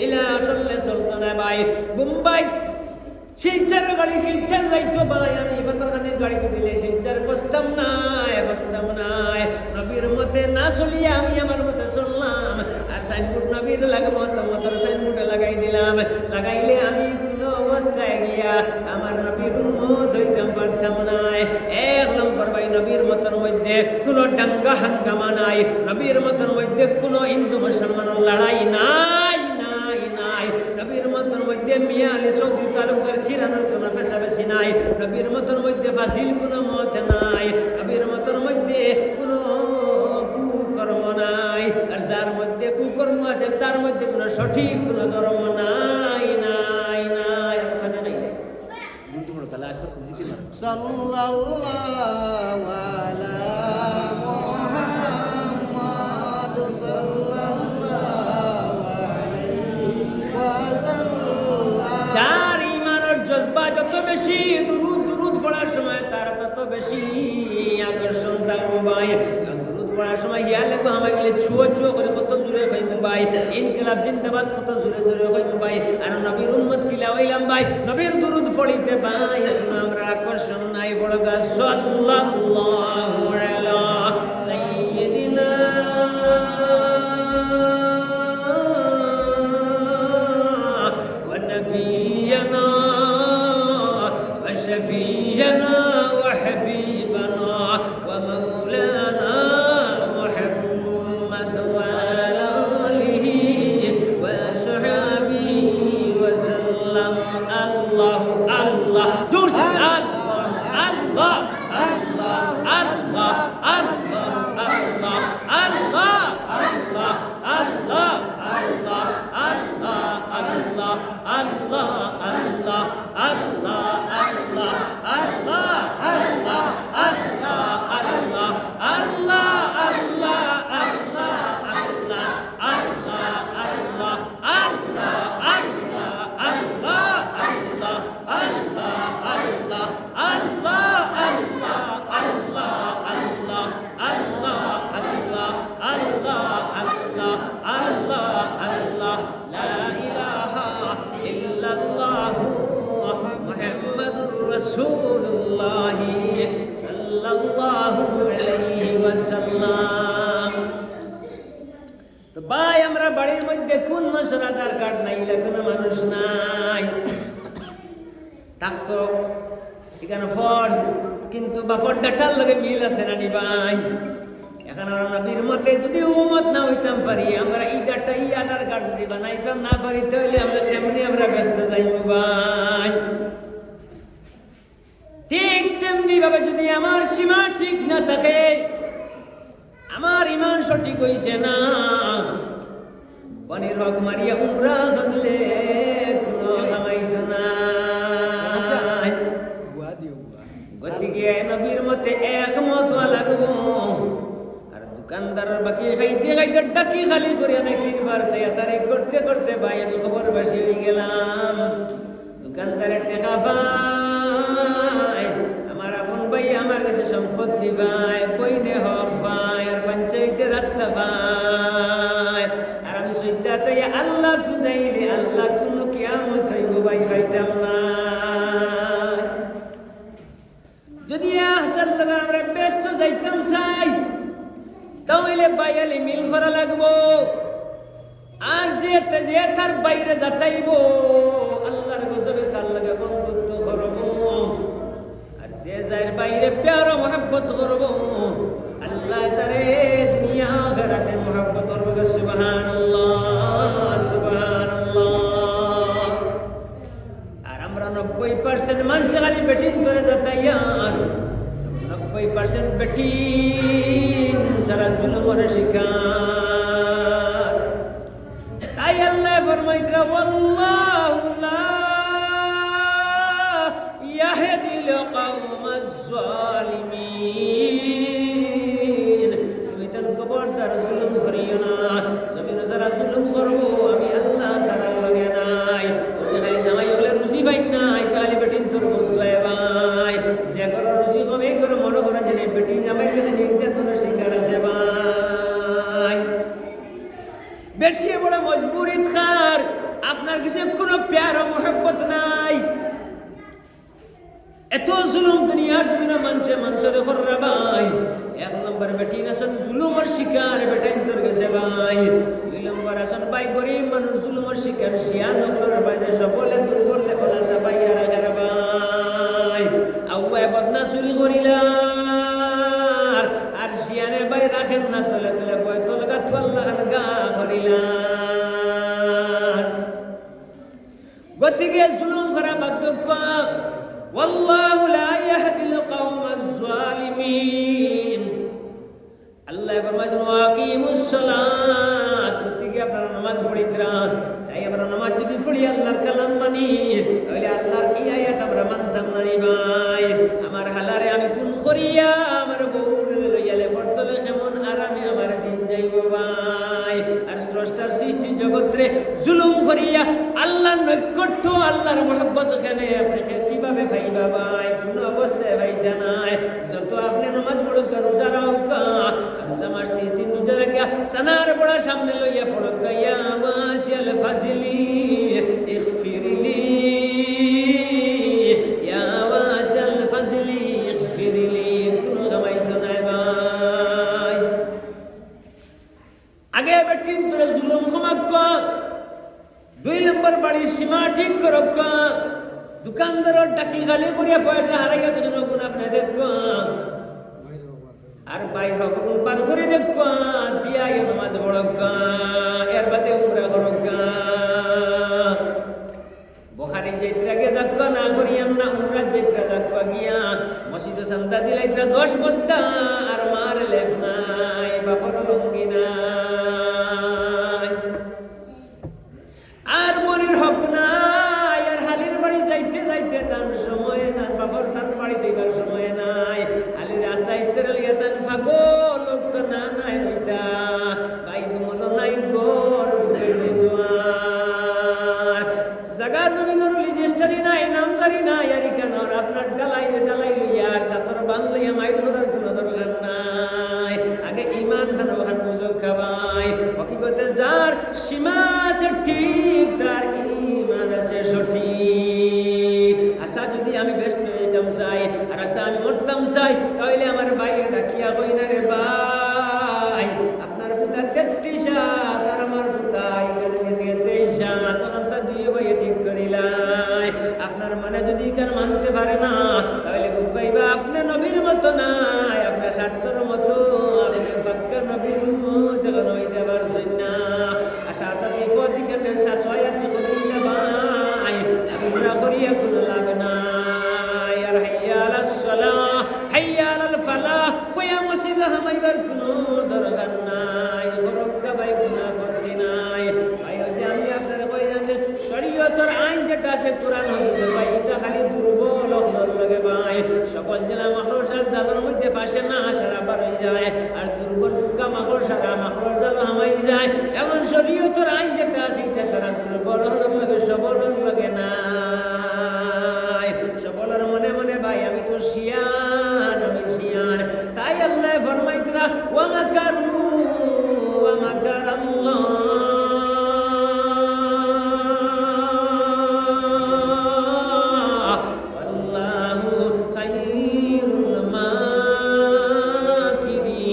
ইলা সল্লে সুলতানা ভাই মুম্বাই শিলচর গাড়ি শিলচর যাইতো ভাই আমি বাতারখানির গাড়িতে দিলে শিলচর বসতাম নাই নবীর মতে না চলিয়া আমি আমার মতে চললাম আর সাইনবোর্ড নবীর লাগবো তোমাদের সাইনবোর্ডে লাগাই দিলাম লাগাইলে আমি কোনো অবস্থায় গিয়া আমার নবীর উম্মত হইতাম পারতাম নাই এক নম্বর ভাই নবীর মতের মধ্যে কোনো দাঙ্গা হাঙ্গামা নাই নবীর মতের মধ্যে কোনো হিন্দু মুসলমানের লড়াই নাই নবীর মতের মধ্যে মিয়া আলী চৌধুরী তালুকদার খিরানোর কোনো পেশাবেশি নাই নবীর মতের মধ্যে ফাজিল কোনো মত নাই নবীর মতের মধ্যে কোনো কুকর্ম নাই আর যার মধ্যে কুকর্ম আছে তার মধ্যে কোনো সঠিক কোনো ধর্ম নাই ওখানে নাই সাল্লাল্লাহু আলা মুহাম্মাদ যার ইমানের জজবা যত বেশি দুরুদ পড়ার সময় তার তত বেশি আকর্ষণ থাকবো ভাই দুরুদ পড়ার সময় ইয়া লাগবো আমাকে গেলে ছুয়ো করে কত জোরে হইব ভাই ইনকিলাব জিন্দাবাদ কত জোরে হইব ভাই আর নবীর উম্মত কিলা হইলাম ভাই নবীর দুরুদ পড়িতে ভাই আমরা আকর্ষণ নাই বড় গা সাল্লাল্লাহু আলা সাইয়্যিদিনা نبينا وشفينا وحبيبنا ومولانا محمد وعلى آله وصحبه وسلم الله جرس الله রাসূলুল্লাহ সাল্লাল্লাহু আলাইহি ওয়াসাল্লাম। তো ভাই আমরা বাড়ির মধ্যে কোন মাসের আধার কার্ড নাই কোনো মানুষ নাই থাকতো এখানে ফরজ, কিন্তু বাপর ডাটার লগে মিল আছে না ভাই। এখন আমরা নবীর মতে যদি উম্মত না হইতাম পারি আমরা এই আধার টাকার যদি বানাইতাম না পারি তাহলে আমরা কেমনি আমরা ব্যস্ত যাইব ভাই। ঠিক তেমনি ভাবে যদি আমার সীমা ঠিক না থাকে, আমার ইমান সঠিক হইছে না, পানির হক মারিয়া উমরা করলে কোনো কামাইতো না। গতিকে নবীর মতে একমত লাগবো। আর দোকানদারের বাকি খাইতে খাইতে ডাকি খালি করে নাকি বার তারিখ করতে করতে ভাই আমি খবর বাসি হয়ে গেলাম। দোকানদারের টাকা পায়, আমার আপন ভাই আমার কাছে সম্পত্তি পায়, বইনে হক পায়, আর পঞ্চায়েতে রাস্তা পায়, আর আমি সৈদ্যাতে আল্লাহ খুঁজাইলে আল্লাহ কোনো কিয়ামত হইব ভাই খাইতাম না। যদি আহসান লাগা আমরা ব্যস্ত যাইতাম চাই তাহলে বাইয়ালি মিল করা লাগবো। আর যে তার বাইরে যাতাইব আল্লাহর গজবে তার লাগে বন্ধুত্ব করব। আর যে যার বাইরে প্যার মহব্বত করব আল্লাহ তারে দুনিয়া আখিরাতে মহব্বত করব। সুবহানাল্লাহ সুবহানাল্লাহ। আর আমরা 90% মানুষ খালি বেটিং করে যাতাইয়ার, 90% বেটিং সারা জুলুমের শিকার। তাই আল্লাহ ফরমাইতরা ওয়াল্লাহু লা ইয়াহদিল কওমাজ জালিমিন। তুমি তার খবরদার জুলুম করিও না। জমিনে যারা জুলুম করব আমি আল্লাহ তাআলার লগে নাই। ওই খালি জামাই হলে রুজি পাই নাই খালি বেটিং তোর বদলায় ভাই। যে করো রুজি কমে করো মনে করে যে বেটিং জামাইয়ের কাছে নির্যাতনের শিকার আছে ভাই। বেটিয়ে বড় মজবুরি খার, আপনার কাছে কোনো প্যার ও মোহব্বত নাই। এত জুলুম দুনিয়ার জমিনে মানুষের হররা ভাই। 1 নম্বর বেটি আছেন জুলুমের শিকার, বেটাইন তোর গেছে ভাই। 2 নম্বর আছেন ভাই গরিব মানুষ জুলুমের শিকার, শিয়ান হলর ভাই যে সকলে দুর্বল লেখলা সাফাইয়া রাখার ভাই। আউয়ায় বদনা চুরি করিলার, আর শিয়ানে ভাই রাখেন না তলে তলে বয় তলগা তোয়াল্লাহ গা করিলার। গতিকে জুলুম করা বাধ্যক্য। ওয়াল্লাহু লা ইয়াহদিল কওমাজ জালিমিন। আল্লাহ ফরমায়েছেন ওয়াকিমুস সালাত। গতিকে আপনারা নামাজ পড়িতেন, তাই আমরা নামাজ যদি পড়ি আল্লাহর কালাম মানি তাহলে আল্লাহর এই আয়াত আমরা মানতাম না রে ভাই। আমার হালারে আমি কোন করিয়া আমার বউরে লইয়ালে পড়তলে কেমন আরামে আমার দিন যাইব ভাই। আর স্রষ্টার সৃষ্টি জগৎরে জুলুম করিয়া আল্লাহর নৈকট্য আল্লাহর মহব্বত এখানে আপনি কিভাবে পাইবা ভাই? কোন অবস্থায় পাইতা নাই। যত আপনি নামাজ পড়ুক রোজা রাখুক, রোজা মাস 3 রোজা রাখিয়া সানার বড়া সামনে লইয়া পড়ুক ইয়া ওয়াসিল ফাজলি ইগফিরলি ইয়া ওয়াসিল ফাজলি ইগফিরলি। কোন গামাইতো নাই ভাই। আগে বেটিন তোরে জুলুম ক্ষমা কর। 2 নম্বর বাড়ির সীমা ঠিক করক। দোকানদারের ডাকি গালি করিয়া পয়সা হারাইয়া দুজন গুণ আপনি দেখুন। আর বাইর হকুন পার করে দেখুন দিয়া নামাজ পড়ক, এর বাদে উমরা করক। বুখারী যাইত্রাকে দেখবা না করিয়ান না, উমরা যাইত্রা দেখবা গিয়া মসজিদে চান্দা দিলাইত্রা 10 বস্তা আর মার লেখ নাই, বাপর লঙ্গি নাই, আর মনির হক নাই, আর হালির বাড়ি যাইতে যাইতে তার সময় না, বাপর তার বাড়ি যাইবার সময় নাই। হালির রাস্তা ইস্তের লিয়া তান ফাগো লোক না নাই হইতা ভাই মন নাই গোর ফুটে দোয়ার জায়গা জমিনের রেজিস্ট্রি নাই, নামজারি নাই, আর কেন আপনার ডালাই ডালাই লইয়া আর সাতর বান লইয়া মাইর ধরার কোনো দরকার নাই। আগে ইমান খান ওখান বুঝুক খাবাই। হকিকতে যার সীমা আছে ঠিক, তার ইমান আছে সঠিক। আশা যদি আমি ব্যস্ত হইতাম চাই আর আশা আমি মরতাম চাই তাহলে আমার বাইরে ডাকিয়া কই না রে ভাই আপনার ফুটা 33 আর আমার ফুটা এখানে গেছে 23 তখন দিয়ে ভাই ঠিক করিলাই। আপনার মানে যদি কার মানতে পারে না তাহলে বুঝবাইবা আপনি নবীর মতো নাই, আপনার স্বার্থের মতো, আপনি পাক্কা নবীর উম্মত এখন হইতে পারছেন না। আশা তো বিপদ শরীয়তের আইন যেটা আছে কোরআন হাদিসের ভাই এটা খালি দুর্বল হওয়ার লাগে ভাই সকল জেলা মাকড়সার জালের মধ্যে ফাঁসে না সারা বার হয়ে যায় আর দুর্বল ফুকা মাকড়সারা মাকড়সার জাল হামাই যায় এমন শরীয়তের আইন যেটা আছে এটা সারা দুর্বল হওয়ার লাগে সবল লাগে না সকলের মনে মনে ভাই আমি তো শিয়ান আমি শিয়ান তাই আল্লাহ ফরমাইতরা ওয়া মাকারু ওয়া মাকারাল্লাহ ওয়াল্লাহু খায়রুল মাকিরিন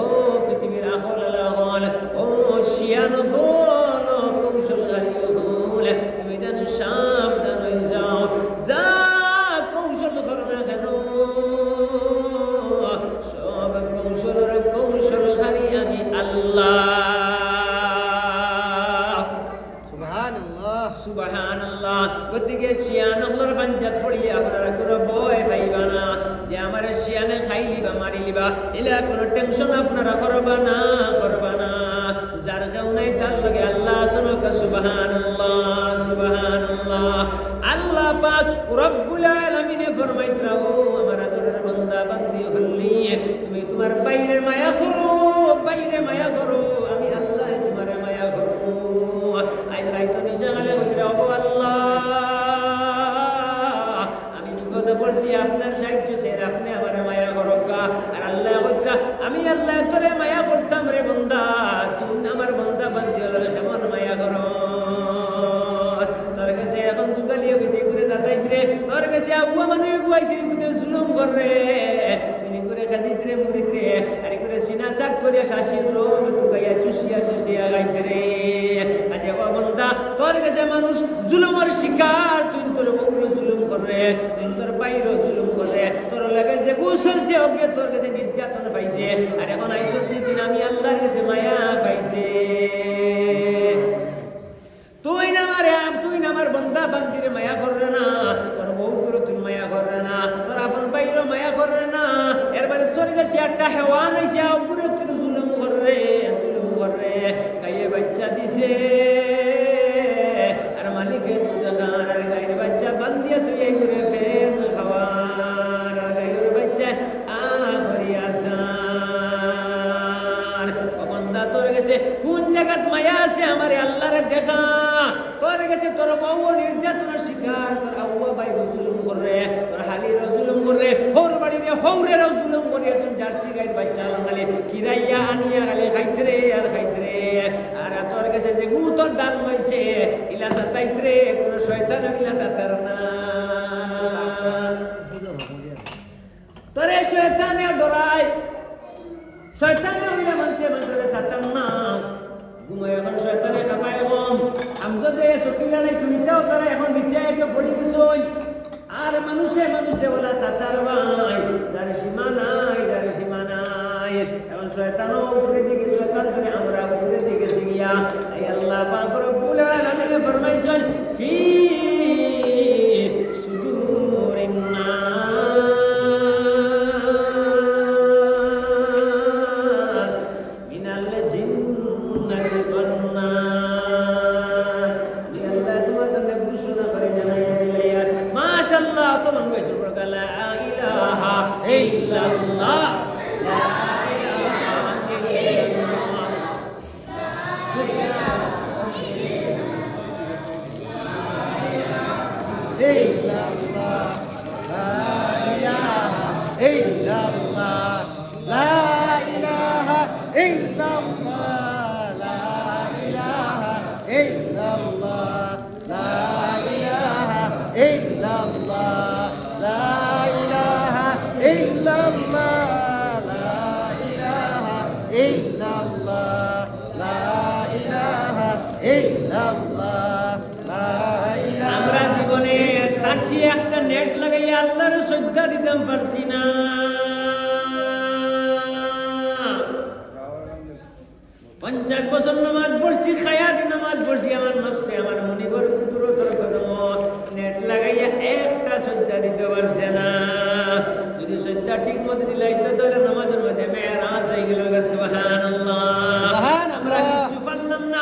ও পৃথিবীর আহল আহল ও শিয়ান হল কৌশলকারী হল ময়দান সাবধান হয়ে যাও যা কৌশল করবে কেন সব কৌশলকারী আমি আল্লাহ সুবহানাল্লাহ সুবহানাল্লাহ গতিকে শিয়ানগুলোর পাঞ্জাত ফড়িয়ে আপনারা কোনো ভয় পাইবা না যে আমার শিয়ানে খাই লিবা মারি লিবা এলা কোনো টেনশন আপনারা করবা না যার কেউ নাই তার লগে আল্লাহ শুনুক সুবহানাল্লাহ সুবহানাল্লাহ আল্লাহ পাক রব্বুল আলামিনে ফরমাইতরা ও আমার আদরের বান্দা বান্দি হল্লি তুমি তোমার বাইরে মায়া করো আমি আল্লাহ তোমার মায়া করো আজ রাইতো নিশা গেলে বলতে ও আল্লাহ আমি বিপদে পড়ছি আপনার সাহায্য সের আপনি আমার মায়া করো আর আল্লাহ বলতে আমি আল্লাহ তোরে মায়া করতাম রে বান্দা তুমি আমার বান্দা বান্দি হলো কেমন মায়া করো তোর কাছে এখন যুগালিয়ে গেছে করে যাতাই রে তোর কাছে আউয়া মানে গুয়াইছিল কুতে জুলুম করে তুমি করে খাজিত রে মুরিত রে আরে করে সিনা সাক করে শাসিত রোগ তুকাইয়া চুষিয়া গাইতে রে আজ ও বান্দা তোর কাছে মানুষ জুলুমের শিকার তুই তোর বউরে জুলুম করে তুই তোর বাইরে জুলুম করে তোর লাগে যে গোসল যে ওকে তোর কাছে নির্যাতন পাইছে আর এখন আইসব দিন আমি আল্লাহর কাছে মায়া পাইতে তুই না আমার বন্দা বান্দিরে মায়া করবে না তোর বউ করে তুই মায়া করবে না তোর আপন বাইরে মায়া করবে না এরবারে তোর কাছে একটা হেওয়ান আইছে উপরে তুই জুলুম করে গায়ে বাচ্চা দিছে আর মালিকের দুধার আর গায়ের বাচ্চা বান্দিয়া তুই এই করে ফের খাওয়ার আর গায়ের বাচ্চা আহরি আসার ও বান্দা তোর কাছে কোন জায়গাত মায়া আছে আমারে আল্লাহরে দেখা তোর কাছে তোর বউ নির্যাতনের শিকার তোর আউয়া ভাই জুলুম করে তোর হালির জুলুম করে হোর বাড়িরে হৌরের জুলুম করে তোর জার্সি গাইর বাচ্চা লাগালে কিরাইয়া আনিয়া গালে খাইতে রে আর তোর কাছে যে গু তোর দান হয়েছে ইলা সাতাইতে রে কোন শয়তান ইলা সাতার না তোরে শয়তানে ডরায় শয়তানে ইলা মানুষের সাতার না ঘুমায় এখন শয়তানে খাপায় কম আমজদে সকিলা নাই তুমিটাও তারা এখন বিদ্যায় একটা পড়ি দিছই আর মানুষে বলা সাতার ভাই যার সীমা নাই এখন শয়তানও উপরে দিকে শয়তান করে আমরা উপরে দিকে গিয়া এই আল্লাহ পাক রব্বুল আলামিন ফরমাইছেন ফি সুদুরিন নাস মিনাল জিন্নাতি ওয়ান নাস আল্লাহ তোমাদের ঘোষণা করে জানাইয়া দিলেন মাশাআল্লাহ তোমার কইছো লা ইলাহা ইল্লাল্লাহ আমরা জীবনে তাসি একটা নেট লাগাইয়া আল্লাহর শ্রদ্ধা দিতাম পারছি না। 50 বছর নামাজ পড়ছি, খায়াতি নামাজ পড়ছি, আমার নফসে আমার মনিবর কুদরতের কদম নেট লাগাইয়া একটা শ্রদ্ধা দিতে পারছে না। যদি শ্রদ্ধা ঠিক মতো দিলাইতো তাহলে নামাজের মধ্যে মেরাজ হয়ে গেল। সুবহানাল্লাহ। আমরা কিছু পারলাম না,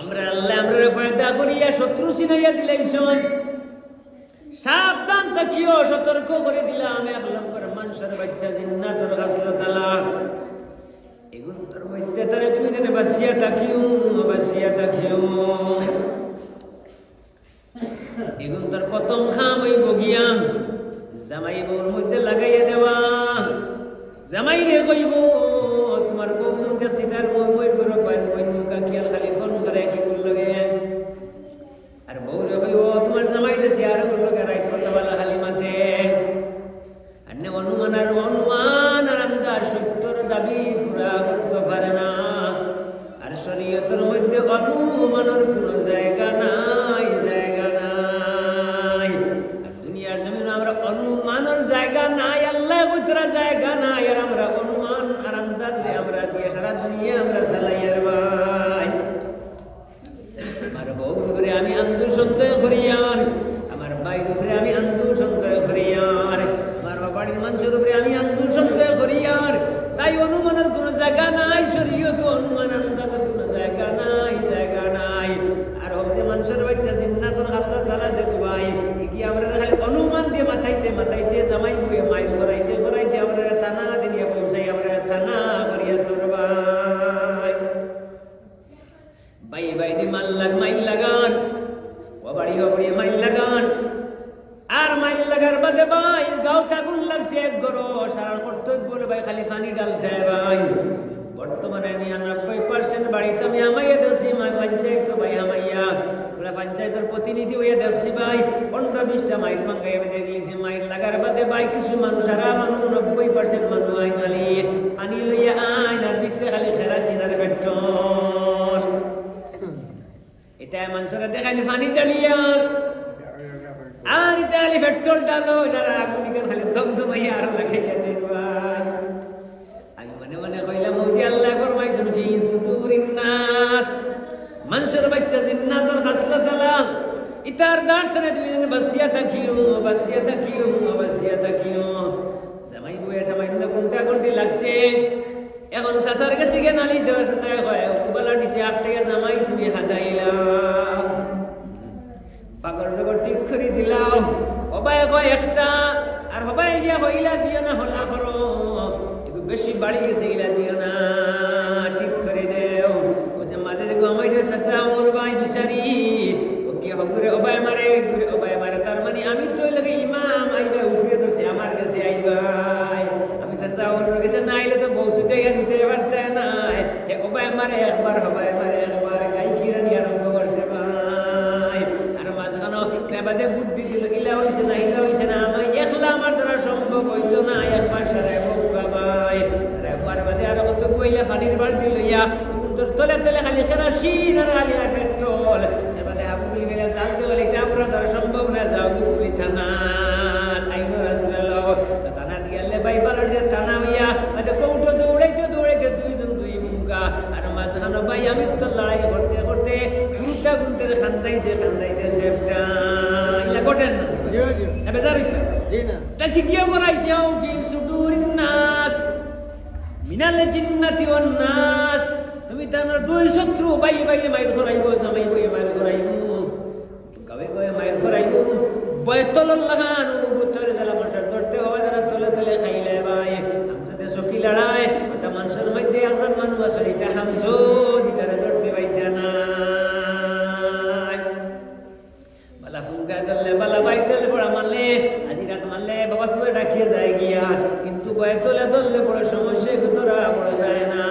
আমরা আল্লাহ আমরারে ফায়দা করিয়া শত্রু চিনাইয়া দিলাইছন। সাবধান থাকিও, সতর্ক করে দিলাম। 1 নম্বর মানুষের বাচ্চা জিন্নাতুল খাসলাত তালা এগুন তোর মধ্যে তারে তুমি দেনে বাসিয়া থাকিও, বাসিয়া থাকিও। এগুন তোর প্রথম খাম ওই বগিয়া জামাই বউর মধ্যে লাগাইয়া দেওয়া। জামাই রে কইব তোমার বউ মুখে সিটার বউ বই করে কইন মুখা খেয়াল খালি ফোন করে কি বলল গে। আর বউ রে কইব তোমার জামাই দেশে আর বলল গে রাইট ফটাবালা খালি মাঠে। আর নে অনুমান আর আন্দাজ সত্যর দাবি পুরা করতে পারে না। আর শরীয়তের মধ্যে অনুমানের কোনো জায়গা নাই, জায়গা নাই। আর দুনিয়ার জমিনে আমরা অনুমানের জায়গা নাই, আল্লাহ কইতরা জায়গা নাই। আর আমরা অনুমান আর আন্দাজ রে আমরা দিয়ে সারা দুনিয়া আমরা চালাইয়ার ভাই। আমার বউ করে আমি আন্দু সন্দেহ করিয়ার, আমার বাইর উপরে আমি আন্দু সন্দেহ করিয়ার, আমার বাড়ির মানুষের উপরে আমি আন্দু সন্দেহ করিয়ার। তাই অনুমানের কোনো জায়গা নাই, শরীয়ত অনুমান আন্দাজের কোনো জায়গা নাই, জায়গা নাই। আর হোক যে মানুষের বাচ্চা জিন্নাতুল খাসলাত তালা যে ভাই কি আমরা খালি অনুমান দিয়ে মাথাইতে মাথাইতে জামাই বুয়ে মাইল করাইতে করাইতে আমরা থানা দিয়ে পৌঁছাই, আমরা থানা করিয়া তোর ভাই ভাই দি মাইল লাগান, ও বাড়ি মাইল লাগান। আর মাইল লাগার বাদে ভাই গাও আগুন লাগছে এক গরো সারা কর্তব্য বলে ভাই খালি পানি ডালতে ভাই। বর্তমানে 99% বাড়িতে আমি হামাইয়া দিচ্ছি, পঞ্চায়েত ভাই হামাইয়া পঞ্চায়েতের প্রতিনিধি হইয়া দিচ্ছি ভাই। 15-20টা মাইল ভাঙ্গাই আমি দেখলিছি। মাইল লাগার বাদে ভাই কিছু মানুষ আর মানুষ 90% মানুষ আইন খালি পানি লইয়া আইন আর ভিতরে খালি খেরাসিন আর পেট্রোল। এটা মানুষরা দেখাইনি পানি ডালিয়ার আর ইতালি পেট্রোল ডালো এনারা আগুন খালি দমদমাইয়া আর লাগাইয়া দেন ভাই। আমি মনে মনে কইলাম হৌজি আল্লাহ ফরমাইছেন ফি সুদুরিন নাস, মানুষের বাচ্চা জিন্নাতুল খাসলাত তালা ইতার দাঁতরে তুমি বাসিয়া থাকিও, বাসিয়া থাকিও, বাসিয়া থাকিও। জামাই বুয়ে জামাই কোনটা কোনটি লাগছে। এখন সাসার কাছে গিয়ে নালি দেওয়া, সাসা কয় বলা দিছে 8 টাকা জামাই তুমি হাদাইলা, পাগল জগর ঠিক করে দিলাও। হবাই কয় একটা, আর হবাই দিয়া হইলা দিও না, হলা করো বেশি বাড়ি গেছে ইলা দিও না, ঠিক করে দেও। ও যে মাঝে দেখো আমায় যে সাসা ওর ভাই বিচারি ও কি হবরে হবাই মারে, ঘুরে হবাই মারে। তার মানে আমি তো লাগে ইমাম আইবা উফরে ধরছে আমার কাছে আইবাই। আমি সাসা ওর কাছে না আইলে তো বউ ছুটাইয়া দিতে পারতে না। হবাই মারে একবার, হবাই মারে একবার, গাই কিরানি আরম্ভ করছে ভাই। আর মাঝখানো বাদে বুদ্ধি ছিল ইলা হইছে না, ইলা হইছে না। আমার একলা আমার দ্বারা সম্ভব হইতো না। একবার সারা বউকা ভাই, সারা একবার বাদে আর কত কইলা পানির বালতি লইয়া তোর তলে তলে খালি কেরাসিন আর খালি পেট্রোল। এবারে হাবুলি গেলে জানতে বলে এটা আমরা দ্বারা সম্ভব না, যাও তুমি থানা। আইনো রাসূলুল্লাহ থানা গেলে ভাই বালার যে থানা হইয়া বাদে কৌটো দৌড়াইতে দৌড়াইতে দুইজন দুই মুখা। আর মাঝখানো ভাই আমি তো লড়াই করতে করতে গুরুটা গুনতে খান্দাইতে খান্দাইতে সেফটা ইলা ঘটেন না। জিও জিও এবে জারিকা জি না তা কি গিয়ে মরাইছে ফি সুদুরিন নাস মিনাল জিন্নাতি ওয়ান নাস। তুমি তার দুই শত্রু ভাই ভাই মাইর করাইবো, জামাই বই মাইর করাইবো, গাবে গাবে মাইর করাইবো। বয়তল লাগান বুতরে জালা মানুষের ধরতে হয়, যারা তলে তলে খাইলে ভাই আমসাতে সকি লড়াই। ওটা মানুষের মধ্যে আজাদ মানুষ আসলে এটা হামজো দিতারে ধরতে পাইতা না। বালা ফুঙ্গা দলে বালা বাইতলে বড় মারলে আজি রাত মারলে বাবা সবে ডাকিয়ে যায় গিয়া, কিন্তু বয়তলে ধরলে বড় সমস্যা গুতরা বড় যায় না।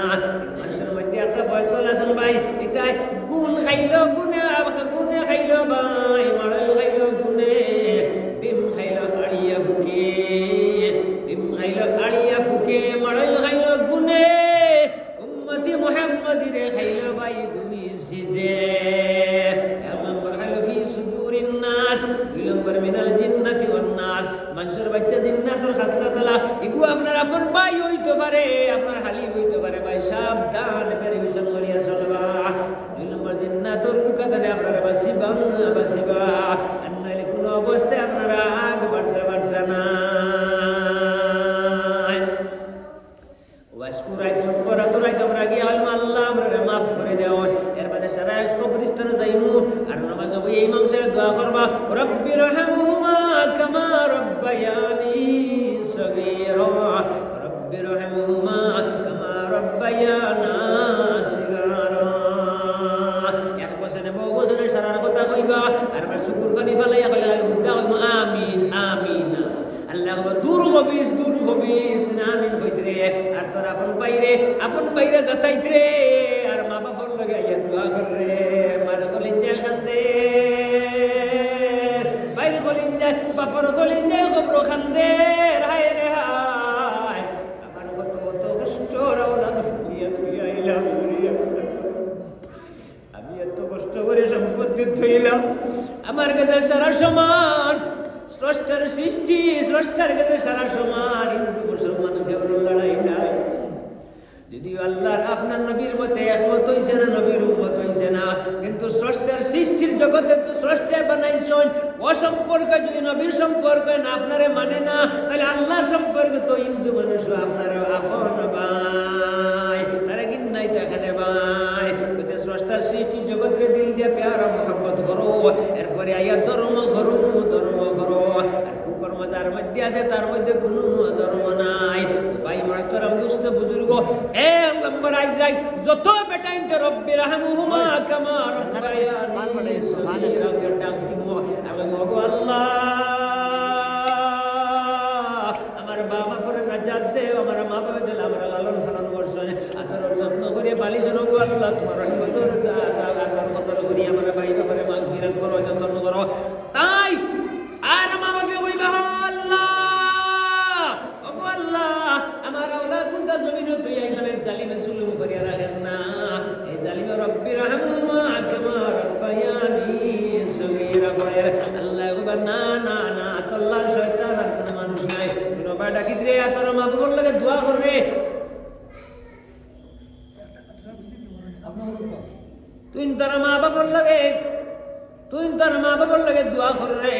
মানুষের মধ্যে একটা বয়তল আছেন ভাই, এটা গুণ খাইলো গুণে গুণে খাইলো ভাই, মারল খাইলো গুণে, বিম খাইলো আড়িয়া ফুকে, বিম খাইলো আড়িয়া ফুকে, মারল খাইলো গুণে, উম্মতি মুহাম্মাদিরে খাইলো ভাই তুমি সিজে। এক নম্বর খাইলো ফি সুদুরিন নাস, 2 নম্বর মিনাল জিন্নাতি ওয়ান নাস। মানুষের বাচ্চা জিন্নাতুল খাসলাত তালা এগু আপনার আপন ভাই হইতে পারে, আপনার হালি হইতে পারে ভাই। সাবধান পরিবেশন করিয়া চলবা। 2 নম্বর জিন্নাতুল কুকাতে আপনারা বাসিবা বাসিবা, আর নাইলে কোনো অবস্থায় আপনারা আগ বাড়তে পারতে না। ওয়াসকুরাই সম্পরা তোরাই তোমরা গিয়ে আল্লাহ আমরা মাফ করে দেও। এর বাদে সারা দোয়া করবা রব্বিরহামহুমা কামা রব্বায়ানি সগীরা রব্বিরহামহুমা কামা রব্বায়ানা সিগারা এক বছরে বহু বছরে সারার কথা কইবা আর শুকুর খানি ফেলাইয়া হলে উদ্দা হইব আমিন আমিন আল্লাহ দূর হবিস আমিন কইতরে আর তোর আপন বাইরে যাতাইতরে আর মা বাবার লগে আইয়া দোয়া করে মার গলিন জেল খান্দে বাইরে গলিন যায় বাপর গলিন যায় কবর খান্দে হায় রে হায় আমার কত কষ্ট রাওলাদ ফুরিয়া তুই আইলাম আমি এত কষ্ট করে সম্পত্তি থইলাম আমার কাছে সারা সমান স্রষ্টার সৃষ্টি স্রষ্টার কাছে সারা সমান হিন্দু মুসলমান কেবল লড়াই নাই যদিও আল্লাহর আপনার নবীর মতে একমত হইছে না নবীর উম্মত হইছে না কিন্তু স্রষ্টার সৃষ্টির জগতে তো স্রষ্টায় বানাইছেন অসম্পর্কে যদি নবীর সম্পর্ক না আপনারে মানে না তাহলে আল্লাহর সম্পর্কে তো হিন্দু মানুষ আপনার আপন ভাই তারা কিন্তু নাই তো এখানে ভাই স্রষ্টার সৃষ্টি জগতের দিল দিয়ে প্যারা মহব্বত করো এরপরে আইয়া ধর্ম করো আর কুকর্ম যার মধ্যে আছে তার মধ্যে কোনো ধর্ম নাই ভাই মাহতারাম দুস্থ বুজুর্গ এক নম্বর আইজাই যত বেটাইতে রব্বির রহমহুমা কামা রব্বায়ানি সগীরা ডাক দিব আমি মগো আল্লাহ আমার বাবা করে নাজাত দে আমার মা বাবা দিল আমার লালন পালন করছেন আতর যত্ন করে পালিছেন গো আল্লাহ তোমার রহমতের আল্লাহর কদর করি আমার ভাই বাবারে মাগফিরাত করো যত্ন করো তাই আর মা বাবা কইবা আল্লাহ ওগো আল্লাহ আমার আওলাদ কুনটা জমিনে তুই এইখানে জালিমের জুলুম করিয়া রাখেন না এই জালিমের রব্বির রহমহুমা কামা রব্বায়ানি সগীরা করে আল্লাহ কইবা না না না আল্লাহ শয়তান আর কোন মানুষ নাই নবা ডাকি রে তোর মা বাবার লাগে দোয়া করবে তুই তোর মা বাবার লাগে দোয়া করবে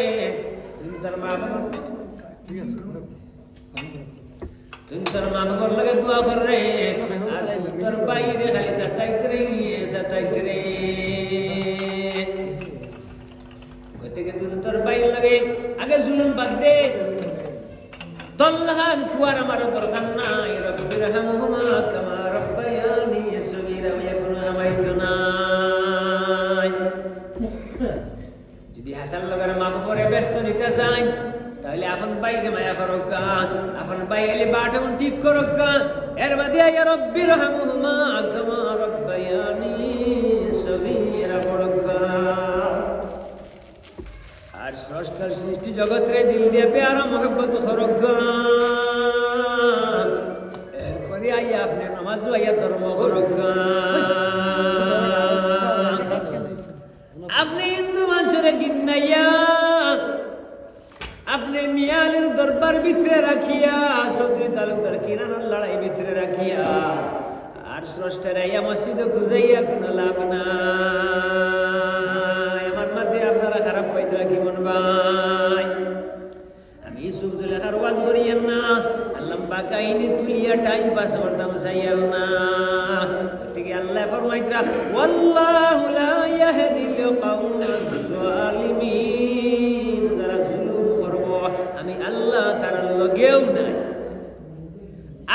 তুই তোর মা বাবার লাগে দোয়া করবে আর তোর বাইরে খালি সাটাইতে রে গতিকে তুই তোর বাইরে লাগে আগে জুলুম বাদ দে দল্লাহান ফুয়ার আমার দরকার নাই রব্বির রহমহুমা কামা রব্বায়ানি সগীরা ইয়াকুনু আমাইতুনা যদি হাসান লগের মা বাবারে ব্যস্ত নিতে চাই তাহলে আপন ভাইকে মায়া করুক আপন ভাই এলে বাটন ঠিক করুক এর বাদে ইয়া রব্বির রহমহুমা কামা রব্বায়ানি সগীরা পড়ুক আর স্রষ্টার সৃষ্টি জগৎরে দিল দিয়ে প্যারা মহব্বত করুক এরপরে আইয়া আপনি নামাজ আইয়া ধর্ম করুক আপনি হিন্দু মানুষের গিন্নাইয়া আপনি মিয়ালের দরবার ভিতরে রাখিয়া চৌধুরী তালুকদার কিরানার লড়াই ভিতরে রাখিয়া আর স্রষ্টার আইয়া মসজিদে খুঁজাইয়া কোনো লাভ নাই আমার মাঝে আপনারা খারাপ পাইতে রাখি মন ভাই আমি ইউসুফ জুলেখার ওয়াজ করিয়েন না লম্বা কাহিনী তুলিয়া টাইম পাস করতাম চাইয়াল না ঠিক আল্লাহ ফরমাইতরা ওয়াল্লাহু লা ইয়াহদিল কওমাজ জালিমিন যারা জুলুম করব আমি আল্লাহ তার লগেও নাই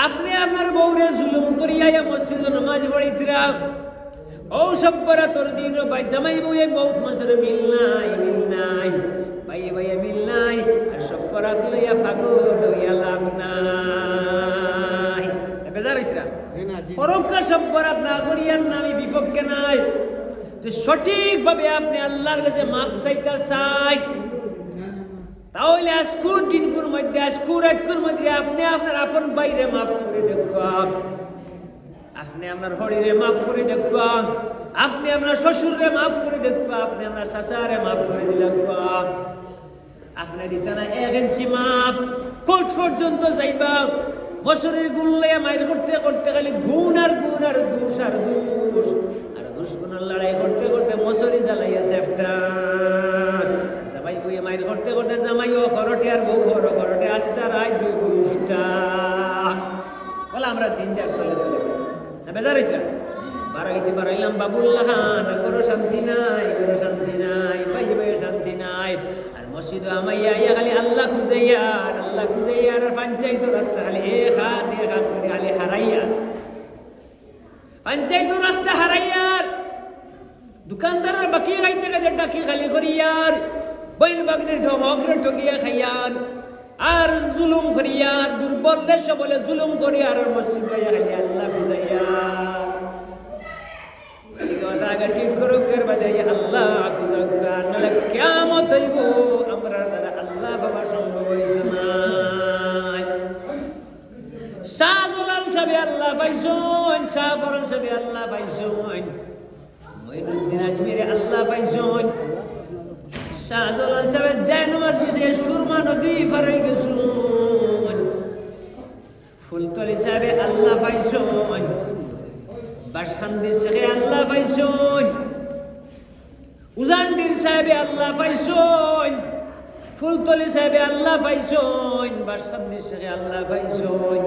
আপনি আপনার বউরে জুলুম করিয়া মসজিদে নামাজ পড়াইতরা ও সব্বরা তোর দিন ভাই জামাই বউয়ে বহুত মাসের মিল নাই ভাই মিল নাই আর সব্বরা লইয়া ফাগল লইয়া লাভ নাই বেজার হইতরা পরোক্ষা সব্বরাত না করিয়ান না আমি বিপক্ষে নাই যে সঠিকভাবে আপনি আল্লাহর কাছে মাফ চাইতে চাই তাহলে আজকুর দিনকুর মধ্যে আজকুর রাতকুর মধ্যে আপনি আপনার আপন বাইরে মাফ করে দেখুন আপনি আপনার হরিরে মাফ করে দেখুন আপনি আপনার শ্বশুরে মাফ করে দেখুন আপনি আপনার শাশারে মাফ করে দিলেন আপনি দিতে না 1 ইঞ্চি মাফ কোর্ট পর্যন্ত যাইবা বছরের গুণ লইয়া মাইর করতে করতে খালি গুণ আর দুষ আর দুশ্মনের লড়াই করতে করতে মশারি জ্বালাইয়াছে একটা সবাই বইয়ে মাইর করতে করতে জামাইও খরটে আর বউ খরটে আসতে রায় দুষ্টা বলে আমরা 3-4 চলে না বেজার হইতা বাড়াইতে বাড়াইলাম বাবুল্লাহ না কোনো শান্তি নাই ভাই শান্তি নাই নাই আর মসজিদ আমাইয়া ইয়া খালি আল্লাহ খুঁজাইয়া আর পঞ্চায়েত রাস্তা খালি এক হাত করে খালি হারাইয়া পঞ্চায়েত রাস্তা হারাইয়ার দোকানদারের বাকি খাইতে খাইতে ডাকি খালি করিয়ার বইন বাগনের ঠকরে ঠকিয়া খাইয়ার আর জুলুম করিয়ার দুর্বল দেশ বলে জুলুম করিয়ার আর মসজিদ খালি আল্লাহ খুঁজাইয়া ঠিক করুক আল্লাহ খুঁজা নাহলে কিয়ামত হইব আমরা দ্বারা আল্লাহ বাবা সম্ভব হইত না শাহজালাল সাহেব আল্লাহ পাইছেন শাহফরন সাহেব আল্লাহ পাইছেন মঈনুদ্দিন আজমিরে আল্লাহ পাইছেন শাহজালাল সাহেব জায়নামাজ মিশে সুরমা নদী পার হয়ে গেছেন ফুলতলি সাহেব আল্লাহ পাইছেন বাসখান্দির শেখে আল্লাহ পাইছেন উজানডির সাহেবে আল্লাহ পাইছেন ফুলতলি সাহেবে আল্লাহ পাইছেন বাসখান্দির শেখে আল্লাহ পাইছেন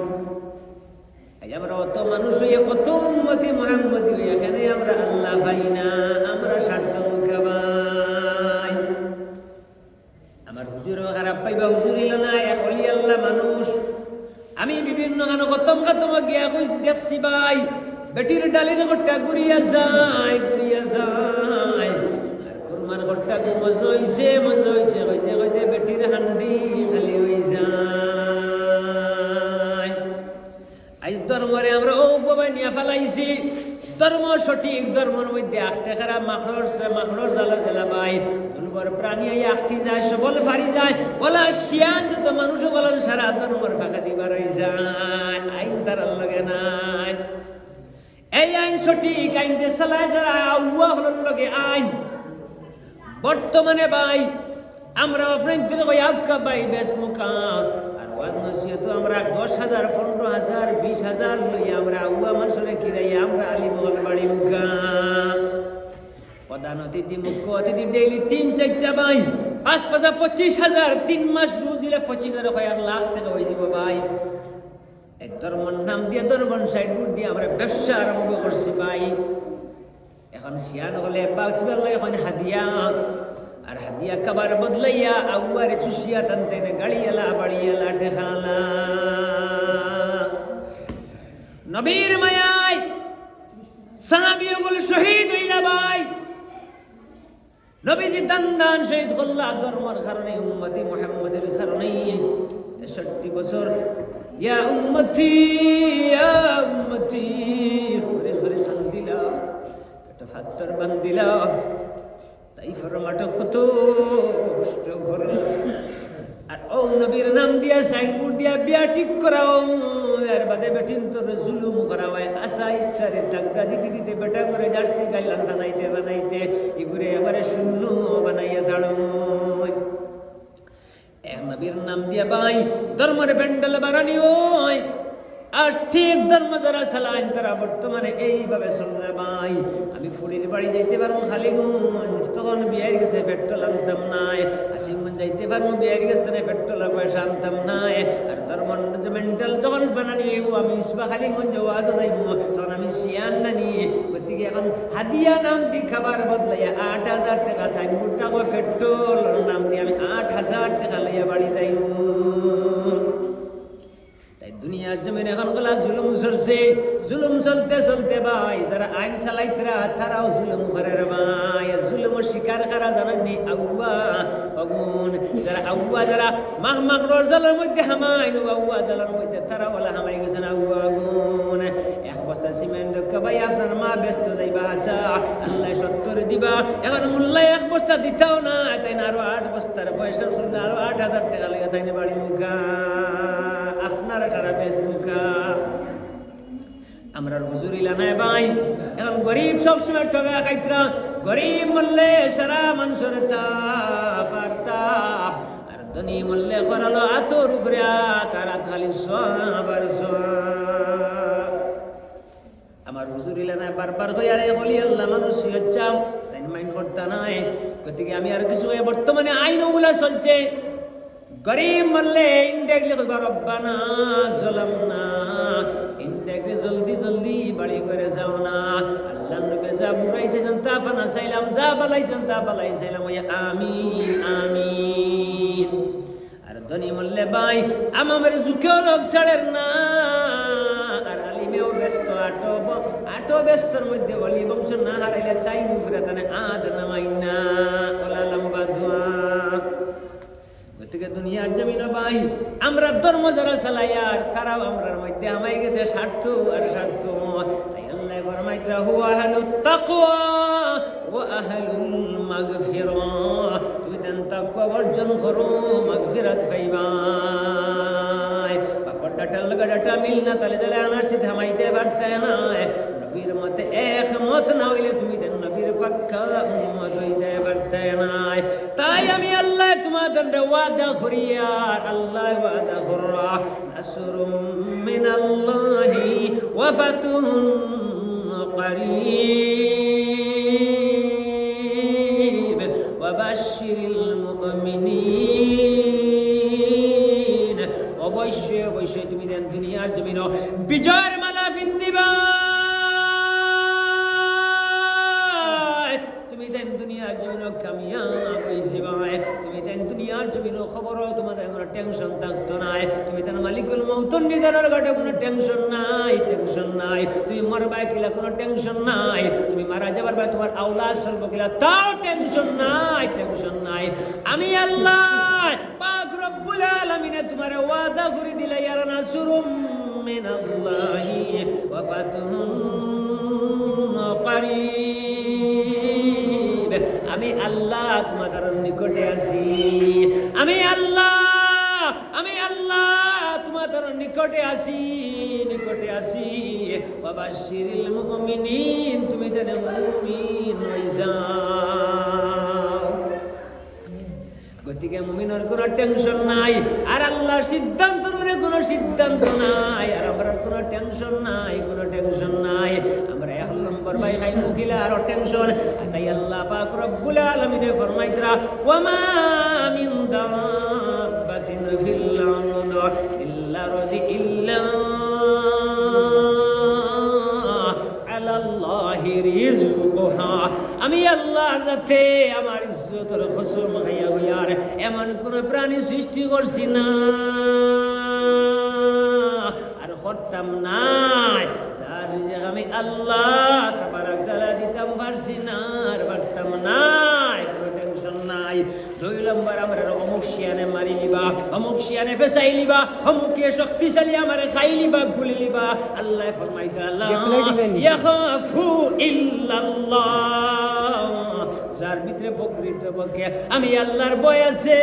আমরা অত মানুষ হইয়া কত উম্মতি মুহাম্মদি হইয়া এখানে আমরা আল্লাহ পাই না আমরা স্বার্থমুখা ভাই আমার হুজুরও খারাপ পাইবা হুজুর ইলা না এক অলি আল্লাহ মানুষ আমি বিভিন্ন গান খতম গিয়া কইছি দেখছি ভাই বেটির ডালির ঘরটা ঘুরিয়া যায় আর কুরমার ঘরটা মজা হইছে কইতে কইতে বেটির হান্ডি খালি হয়ে যায় আজ ধর্মরে আমরা ও বাবা নিয়ে ফেলাইছি ধর্ম সঠিক ধর্মের মধ্যে আটটা খারাপ মাখড়র জ্বালা ভাই দুর্বল প্রাণী আটটি যায় সবল ফারি যায় বলা শিয়ান যত মানুষ বলেন সারা ধর্মের ফাঁকা দিবার হয়ে যায় আইন তার লাগে নাই এই আইন সঠিক আইনটা চালায় যারা আউয়া হলোর লগে আইন বর্তমানে ভাই আমরা আপনাদের কই আপকা ভাই বেশ মুখা আর ওয়াজ নসিহত আমরা 10,000 15,000 20,000 লই আমরা আউয়া মানুষরে কিরাই আমরা আলিম হল বাড়ি মুখা প্রধান অতিথি মুখ্য অতিথি ডেইলি 3-4টা ভাই 5,000 3 মাস দুধ দিলে 25,000 লাখ টাকা হয়ে যাব ভাই এক ধর্মের নাম দিয়ে ধর্মের সাইডবোর্ড দিয়ে আমরা ব্যবসা আরম্ভ করছি ভাই এখন শিয়ান হলে পাঁচবার এখন হাদিয়া আর হাদিয়া খাবার বদলাইয়া আউয়ারে চুষিয়া টানতে গাড়িয়ালা বাড়িয়ালা টেখালা নবীর মায়ায় সাহাবীগুলো শহীদ হইলা ভাই নবীজি দান শহীদ করলা ধর্মের কারণে উম্মতি মুহাম্মাদের কারণে 63 বছর ইয়া উম্মতি ঘরে ঘরে খান্দিলা একটা ফাত্তর বান্দিলা তাই ফরমাটো কত কষ্ট করে আর ও নবীর নাম দিয়া সাইনবোর্ড দিয়া বিয়া ঠিক করাও আর বাদে বেটিন তোর জুলুম করাওয়ায় আশা ইস্তারে টাকা দিতে বেটা করে জার্সি গাইলান বানাইতে এগুরে এবারে শূন্য বানাইয়া ছাড়ো নবীর নাম দিয়া ভাই ধর্মের প্যান্ডেল বানানি হয় আর ঠিক ধর্ম যারা চালান তারা বর্তমানে এইভাবে চলবে ভাই আমি ফুলির বাড়ি যাইতে পারবো খালিগঞ্জ তখন বিয়ের গেছে পেট্রোল আনতাম নাই আসিমগঞ্জ যাইতে পারবো বিয়ের গেছে পেট্রোলের পয়সা আনতাম নাই আর ধর্মেন্টাল যখন বানানি হইব আমি ইসবা খালিগঞ্জ ওয়াজ যাইব তখন আমি শিয়ান না নিয়ে গতিকে এখন হাদিয়া নাম দি খাবার বদলাইয়া 8,000 টাকা সাইনবোর্ড টাকা পেট্রোল নাম দিয়ে আমি 8,000 টাকা লইয়া বাড়ি যাইব দুনিয়ার জমিন এখন গলা জুলুম চলছে জুলুম চলতে ভাই যারা আইন চালাইতরা তারাও জুলুম করে ভাই জুলুমের শিকার কারা জানেননি আউয়া অগুন যারা আউয়া যারা মাখ রজালের মধ্যে হামাইন আউয়া জালের মধ্যে তারা ওলা হামাই গেছেন আউয়া আগুন এক বস্তা সিমেন্ট ভাই আপনার মা ব্যস্ত যাইবা আসা আল্লাহ 70 দিবা এখন মোল্লা এক বস্তা দিতাও না তাই না আরো 8 বস্তার পয়সা শুনলে আরো 8,000 টাকা লেগে তাই না বাড়ি মুখা আপনারা তারা বেশ মুখা আমরা হুজুর ইলা নাই ভাই এখন গরিব সবসময় ঠগা খাইতরা গরিব মরলে সারা মানুষের পারতা আর ধনী মরলে করালো আতর উপরে তারা খালি সবার আমার হুজুর ইলা নাই বারবার হইয়া রে বলি আল্লাহ মানুষ হচ্ছাম তাই মাইন্ড করতা নাই গতিকে আমি আর কিছু বর্তমানে আইনগুলা চলছে গরিব মরলে ইনডাইরেক্টলি কইবা রব্বানা যালামনা ইনটাকে জলদি জলদি বাড়ি করে যাও না। আল্লাহ নবী যা বুড়াইছেন তা ফানা চাইলাম, যা বালাইছেন তা বালাই চাইলাম। ওই আমিন আমিন। আর ধনী মল্লে ভাই আমার যুগেও লোক ছাড়েন না, আর আলিমেও ব্যস্ত, আটো ব্যস্তর মধ্যে অলি বংশ না হারাইলে তাই মুফরে তানে আদ নামাই না ওলা লম্বা দোয়া। গতিকে দুনিয়ার জমিন ভাই আমরা ধর্ম যারা চালাই আর তারাও আমরার মধ্যে আমাই গেছে স্বার্থ আর স্বার্থ। তাই আল্লাহ ফরমাইতরা হুয়া আহলুত তাকওয়া ওয়া আহলুল মাগফিরাহ। তুমি দেন তাকওয়া অর্জন করো, মাগফিরাত পাইবা। বাপড়টা টালগাডাটা মিল না তালে তালে আনারসি থামাইতে পারতে না। নবীর মতে একমত না হইলে তুমি দেন নবীর পাক্কা উম্মত হইতে পারতে না। তাই আমি আল্লাহ তোমাদের ওয়াদা করি, আর আল্লাহ ওয়াদা কররা নাসরুম মিনাল্লাহি ওয়া ফাতুহুন করিব ওয়া বাশশিরিল মুমিনিন। অবশ্যই অবশ্যই তুমি দেন দুনিয়ার জমিন বিজয়ের মালা পিন্দিবা। তুমি দেন দুনিয়ার জমিন কামিয়াব হইছে ভাই। তুমি দেন দুনিয়ার জমিন খবর তোমাদের কোনো টেনশন থাকতো নাই। তুমি দেন মালিকুল মউতুন নিদানের ঘটে কোনো টেনশন নাই, টেনশন নাই। তুমি মরবা কিলা কোনো টেনশন নাই। তুমি মারা যাবার পর তোমার আওলাদ চলবো কিলা তাও টেনশন নাই, টেনশন নাই। আমি আল্লাহ পাক রব্বুল আলামিন তোমারে ওয়াদা করে দিলা, ইয়া নাসরুম মিনাল্লাহি ওয়া ফাতুহুন করিব। আমি আল্লাহ তোমাদের নিকটে আছি, আমি আল্লাহ তোমাদের নিকটে আছি, নিকটে আছি। ওয়া বাশশিরিল মুমিনিন, তুমি যেন মুমিন হই যাও। গতিকে মুমিনের কোনো টেনশন নাই, আর আল্লাহর সিদ্ধান্ত নিয়ে কোনো সিদ্ধান্ত নাই, আর আমরা কোনো টেনশন নাই, কোনো টেনশন নাই। আমরা এক নম্বর ভাই খাই মুখিলা আর টেনশন। তাই আল্লাহ পাক রব্বুল আলামিন ফরমাইতরা ওয়া মা মিন দাব্বাতিন ফিল আরদি ইল্লা ইল্লা আলাল্লাহি রিজকুহা। আমি আল্লাহ যাতে আমার ইজ্জতের কসম খাইয়া হইয়ার এমন কোন প্রাণী সৃষ্টি করছি না আর করতাম নাই, যার রিজিক আমি আল্লাহ তাবারক তাআলা দিতাম পারছি না আর পারতাম নাই, কোনো টেনশন নাই। দুই নম্বর আমরা অমুক শিয়ানে মারি লিবা, অমুক শিয়ানে ফেসাই লিবা, অমুকে শক্তিশালী আমারে খাই লিবা, গুলি লিবা। আল্লাহ ফরমাইতে আল্লাহ ইয়াখাফু ইল্লাল্লাহ, যার ভিতরে বকরিতে বকে আমি আল্লাহর ভয় আছে,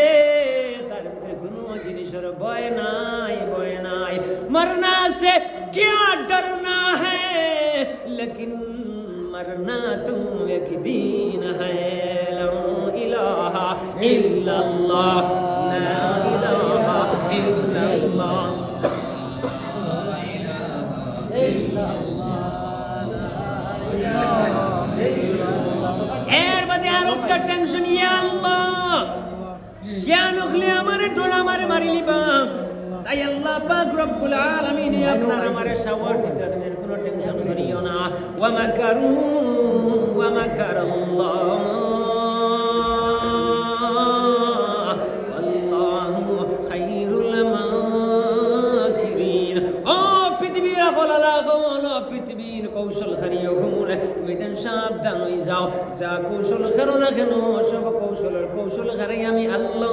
তার ভিতরে কোনো জিনিসের ভয় নাই, ভয় নাই। মরনা से क्या डरना है, लेकिन मरना तो एक दिन है। ला इलाहा इल्लल्लाह, ला इलाहा इल्लल्लाह, এর বাদে আর একটা টেনশন, ইয়া আল্লাহ শিয়ান উখলে আমারে ডোরা মারে মারি লিবা। তাই আল্লাহ পাক রব্বুল আলামিন আপনার আমারে সাওয়ার দিতে দেন, কোনো টেনশন করিও না। ওয়া মাকারু ওয়া মাকারাল্লাহ আল্লাহু খায়রুল মাকিরিন। ও পৃথিবীর হলালা হলো পৃথিবীর কৌশল হারিয়ে ঘুমুলে তুমি দেন সাবধান হয়ে যাও। যা কৌশল হারো না কেন সব কৌশলের কৌশল হারাই আমি আল্লাহ।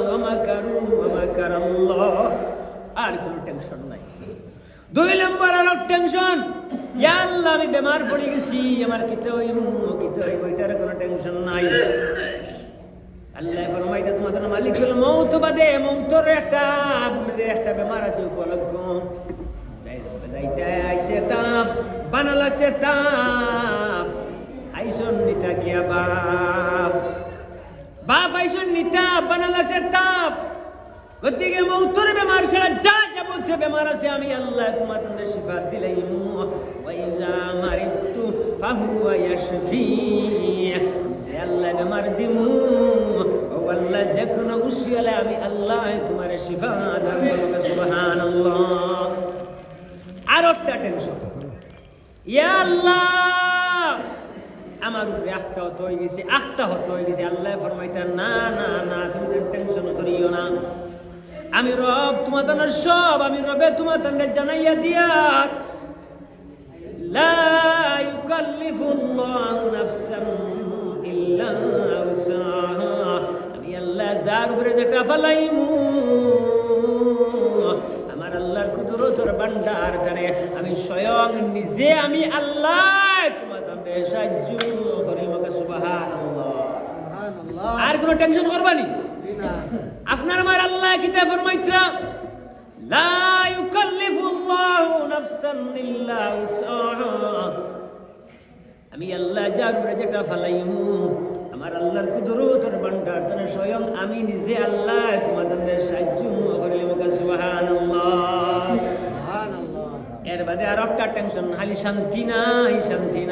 ওয়া মাকারু ওয়া মাকারাল্লাহ, আর কোনো টেনশন নাই। দুই নম্বর আর টেনশন, ইয়া আল্লাহ আমি বেমার পড়ে গেছি, আমার কিতে হইব এটার কোনো টেনশন নাই। আল্লাহ ফরমাইতে তোমাদের মালিকুল মউত বাদে মউতর একটা বেমার আছে উপলব্ধ। যাইতে আইছে তাপ, বানা লাগছে তাপ, আইসন নিতা কিয়া বাপ আইসন নিতা বানা লাগছে তাপ। গতিকে মউতর বেমার ছাড়া যা যাবতীয় বেমার আছে আমি আল্লাহ তোমাদের শিফা দিলাইমু। ওয়া ইজা মারিতু ফাহুয়া ইয়াশফি, যে আল্লাহ বেমার দিমু ও আল্লাহ যে কোনো উসিয়ালে আমি আল্লাহ তোমার শিফা দান করব। সুবহানাল্লাহ। আর একটা টেনশন, ইয়া আল্লাহ আমার উপরে আখতা হতে হয়ে গেছে। আল্লাহ ফরমাইতেন না না না, তুমি টেনশন করিও না, আমি রব তোমাদের সব, আমি রবে তোমাদের জানাইয়া দিয়ার লা ইউকাল্লিফুল্লাহু নাফসান ইল্লা উসআহা, আমি আল্লাহ যার উপরে যেটা ফালাইমু আমার আল্লাহর কুদরতের ভান্ডার জানে, আমি স্বয়ং নিজে আমি আল্লাহ তোমাদের সাহায্য করি। সুবহানাল্লাহ। আর কোনো টেনশন করবানি আপনার আমার আল্লাহ কিতাব ফরমাইতরা লা ইউকাল্লিফুল্লাহু নাফসান ইল্লা উসআহা, আমি আল্লাহ যার উপরে যেটা ফালাইমু আমার আল্লাহর কুদরতের ভান্ডার জানে, স্বয়ং আমি নিজে আল্লাহ তোমাদের সাহায্য করি। সুবহানাল্লাহ। এর বাদে আর একটা টেনশন, খালি শান্তি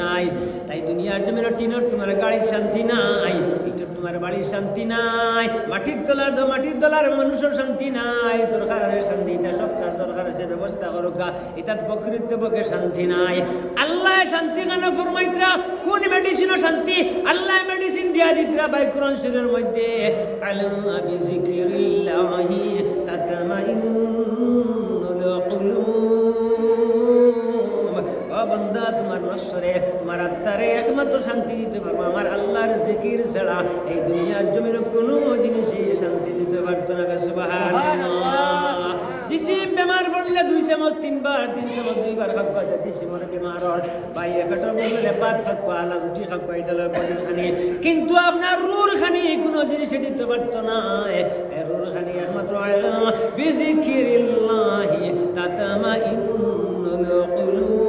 নাই। তাই দুনিয়ার জমির টিনের তোমার গাড়ির শান্তি নাই, ইটের তোমার বাড়ির শান্তি নাই, মাটির দলার মানুষের শান্তি নাই। দরকার আছে শান্তি, এটা সপ্তাহ দরকার আছে, ব্যবস্থা করুকা, এটা প্রকৃতপক্ষে শান্তি নাই। আল্লাহ শান্তি কেন ফরমাইতরা, কোন মেডিসিনও শান্তি আল্লাহ মেডিসিন দিয়া দিতরা বাই কোরআন শরীফের মধ্যে, আলা বিযিকরিল্লাহি তাতমাইন্নুল কুলুব। ও বান্দা, তোমার নফসরে তোমার আত্মারে একমাত্র শান্তি দিতে পারবো আমার আল্লাহর জিকির ছাড়া এই দুনিয়ার জমির কোনো জিনিসই শান্তি দিতে পারতো না। সুবহানাল্লাহ। जिसिम बेमार पड़ले 2 চামচ 3 বার 3 চামচ 2 বার খাওয়া যায়। জিসিমর বেমার হয় বাই একটা বললে ভাত খাওয়া লাউটি খাওয়া এটা বডি খানি, কিন্তু আপনার রূর খানি কোনো জিনিস দিতে পারতো না। রূর খানি একমাত্র বিজিকিরিল্লাহি তাতামাইন্নুল কুলুব।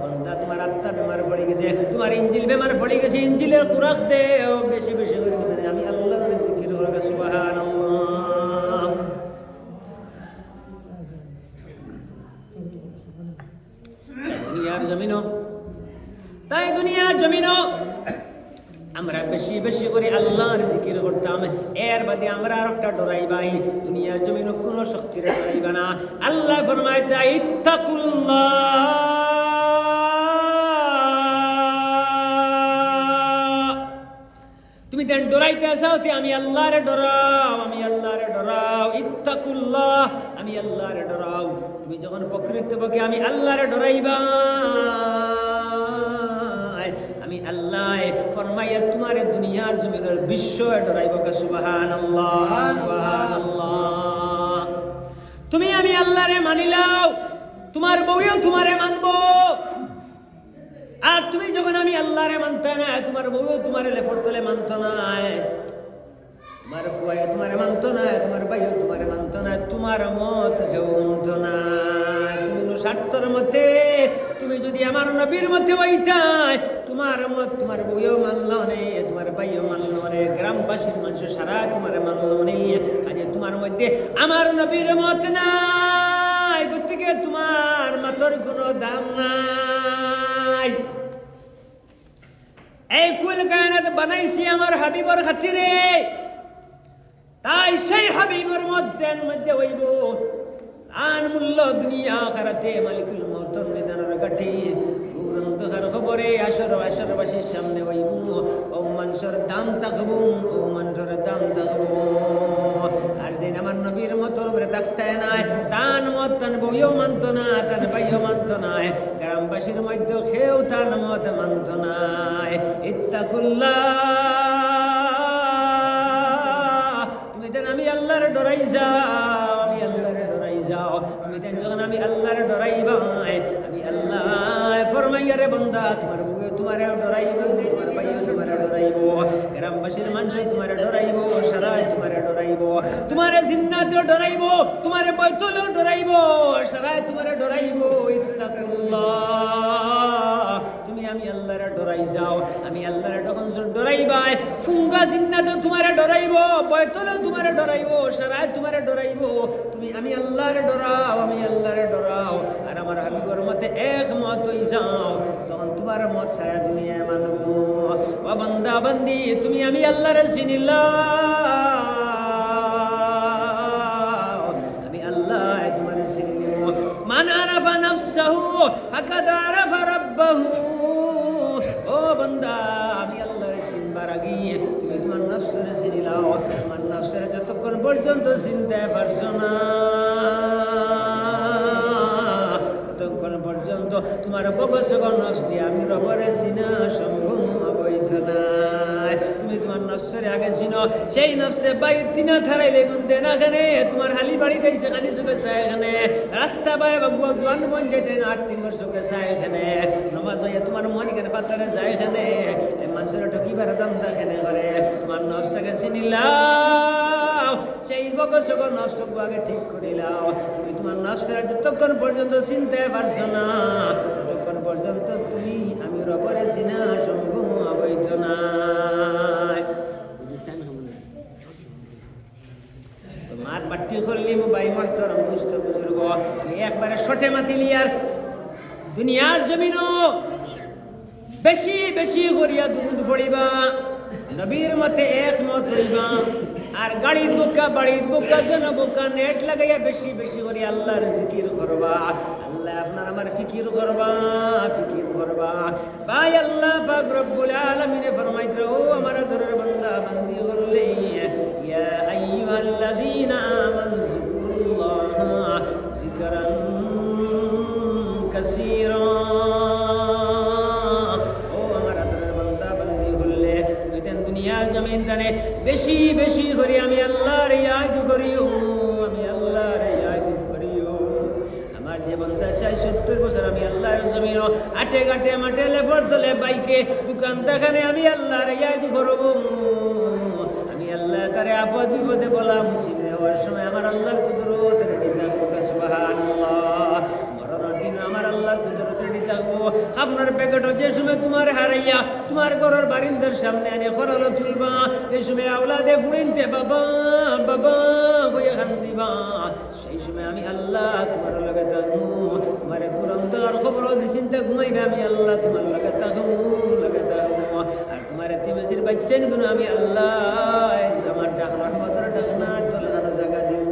বান্দা, তোমার আত্মা বেমার পড়ে গেছে, তোমার ইঞ্জিল বেমার পড়ে গেছে, ইঞ্জিলের খুরাক দেও বেশি বেশি করে, আমি আল্লাহর জিকির করব। সুবহানাল্লাহ। দুনিয়ার জমিনও আমরা বেশি বেশি করে আল্লাহর জিকির করতাম। এর বাদে আমরা আর একটা ডরাইবাই, দুনিয়ার জমিনও কোনো শক্তির ডরাইবা না। আল্লাহ ফরমায় ইত্তাকুল্লাহ, তুমি দেন ডরাইতে আসাও আমি আল্লাহরে ডরাও, আমি আল্লাহরে ডরাও। ইত্তাকুল্লাহ, আমি আল্লাহরে ডরাও। তুমি যখন প্রকৃতপক্ষে আমি আল্লাহরে ডরাইবা, আমি আল্লাহ ফরমাইয়া তোমার দুনিয়ার জমিনের বিশ্ব ডরাইব। সুবহানাল্লাহ, সুবহানাল্লাহ। তুমি আমি আল্লাহরে মানিলাও, তোমার বউও তোমারে মানবো। আর তুমি যখন আমি আল্লাহরে মানতে না, তোমার বউও তোমার লেফর তলে মানত না, তোমার ফুয়াইও তোমারে মানত না, তোমার ভাইও তোমারে মানত না, তোমার মত কেউ মানত না। তুমি স্বার্থর মতে, তুমি যদি আমার নবীর মতে হইতাই, তোমার মত তোমার বউও মানলো নেই, তোমার ভাইও মানলো নেই, গ্রামবাসীর মানুষ সারা তোমার মানলো নেই। কাজে তোমার মধ্যে আমার নবীর মত নাই, গতিকে তোমার মতর কোনো দাম নাই। এই কুল কায়নাত বানাইছি আমার হাবিবর খাতিরে, তাই সেই হাবিবর মধ্যে হইব আন মূল্য দুনিয়া আখিরাতে মালিকুল মউতের নিদানের কাঠি দুরন্তহার খবরে আসরবাসীর সামনে হইব। ও মানুষের দাম থাকবো, ও মানুষের দাম থাকবো। আর যে আমার নবীর মতর উপরে থাকতে নাই, তান মত তান বইও মানত না, তান ভাইও মানত না, গ্রামবাসীর মধ্যে কেউ তান মত মানত নাই। ইত্তাকুল্লাহ, তুমি দেন আমি আল্লাহর ডরাই যাও, আমি আল্লাহর ডরাই যাও। তুমি দেন যখন আমি আল্লাহর ডরাইবা, আমি আল্লাহ ফরমাইয়া রে বান্দা, তোমার বুকে তোমারে ডরাইব, তোমার ভাইও তোমারে ডরাইব, গ্রামবাসীর মানুষ তোমারে ডরাইব, সারাই তোমারে ডরাইব, তোমারে জিন্নাতেও ডরাইব, তোমারে বৈতলেও ডরাইব, সারাই তোমারে ডরাইব। ইত্তাকুল্লাহ, তুমি আমি আল্লাহর ডরাই যাও। আমি আল্লাহর যখন ডরাইবাই, ফুঙ্গা জিন্নাতেও তোমারে ডরাইব, বৈতলেও তোমারে ডরাইব, সারাই তোমারে ডরাইব। তুমি আমি আল্লাহর ডরাও, আমি আল্লাহর ডরাও। আর আমার হাবিবর মতে একমত হই যাও, তখন তোমার মত সারা দুনিয়ায় মানব। ও বান্দা বান্দি, তুমি আমি আল্লাহর চিনিলাম, আমি আল্লাহ তোমার চিনি ফাকাদ আরাফা রাব্বাহু। ও বান্দা, আমি আল্লাহর চিনবার আগে তুমি তোমার নফসের চিনি নাও। তোমার নফসের যতক্ষণ পর্যন্ত চিনতে পারছো না, ততক্ষণ পর্যন্ত তোমার বগসগণ নফস দিয়ে আমি রবরে চিনা সম্ভব অবৈধ নাই। তুমি তোমার নফসের আগে চিনো, সেই নফসে বাইর তিনা থারাইলে গুনতে না খানে, তোমার হালি বাড়ি খাইছে খানি চোখে চায় এখানে, রাস্তা বাই বা গুয়ান মন যেতে না 8-3 চোখে চায় এখানে, নমাজ হইয়া তোমার মন এখানে পাত্তারে যায় এখানে, মানুষের ঠকিবার দাম দেখেনে করে। তোমার নফসকে চিনিলাও, সেই বগসগণ নফসকে আগে ঠিক করিলাও। তুমি তোমার নফসের যতক্ষণ পর্যন্ত চিনতে পারছো না, ততক্ষণ পর্যন্ত তুমি আমি রবরে চিনা সম্ভব অবৈধ নাই। তোমার বাট্টি করলি মোবাই মহতরম দুস্থ বুজুর্গ, আমি একবারে শটে মাতি লিয়ার দুনিয়ার জমিনও বেশি বেশি করিয়া দুধ পড়িবা, নবীর মতে একমত হইবা, আর গাড়ির বুকা বাড়ির বুকা জন বুকা নেট লাগাইয়া বেশি বেশি করে আল্লাহর জিকির করবা। আল্লাহ আপনার আমার ফিকির করবা, ফিকির করবা। ভাই আল্লাহ পাক রব্বুল আলামিন ফরমাইতে, ও আমার আদরের বান্দা বান্দি করলে, ইয়া আইয়ুহাল্লাযীনা আমানু যিকুরুল্লাহ যিকরান কাসীরা। দুনিয়ার জমিন তানে বেশি বেশি করে আমি আল্লাহর ইয়াদ করিও, আমি আল্লাহর ইয়াদ করিও। আমার যে বান্দা 60-70 বছর আমি আল্লাহর জমিন আটে ঘাটে মাঠে লেফর তলে বাইকে দোকান দেখানে আমি আল্লাহর ইয়াদ করব। আমি আল্লাহ তারে আপদ বিপদে বলা মুসিবতে হওয়ার সময় আমার আল্লাহর কুদরত রেডি থাকবো। সুবহানাল্লাহ। মরণের দিন আমার আল্লাহর কুদরত রেডি থাকবো। আপনার প্যাকেটও যে সময় তোমার হারাইয়া তোমার ঘরের বারিন্দার সামনে আনে খরল তুলবা, এই সময় আওলাদে ফুড়িনতে বাবা বাবা বইয়া খান দিবা, সেই সময় আমি আল্লাহ তোমার লগে থাকবো। তোমার পুরন্দর খবর নিশ্চিন্তে ঘুমাইবে, আমি আল্লাহ তোমার লগে থাকবো, লগে থাকবো। আর তোমার তিমেসির বাচ্চান গুলো আমি আল্লাহ আমার ডাক রহমতের ডাকনার তোলার জায়গা দিব।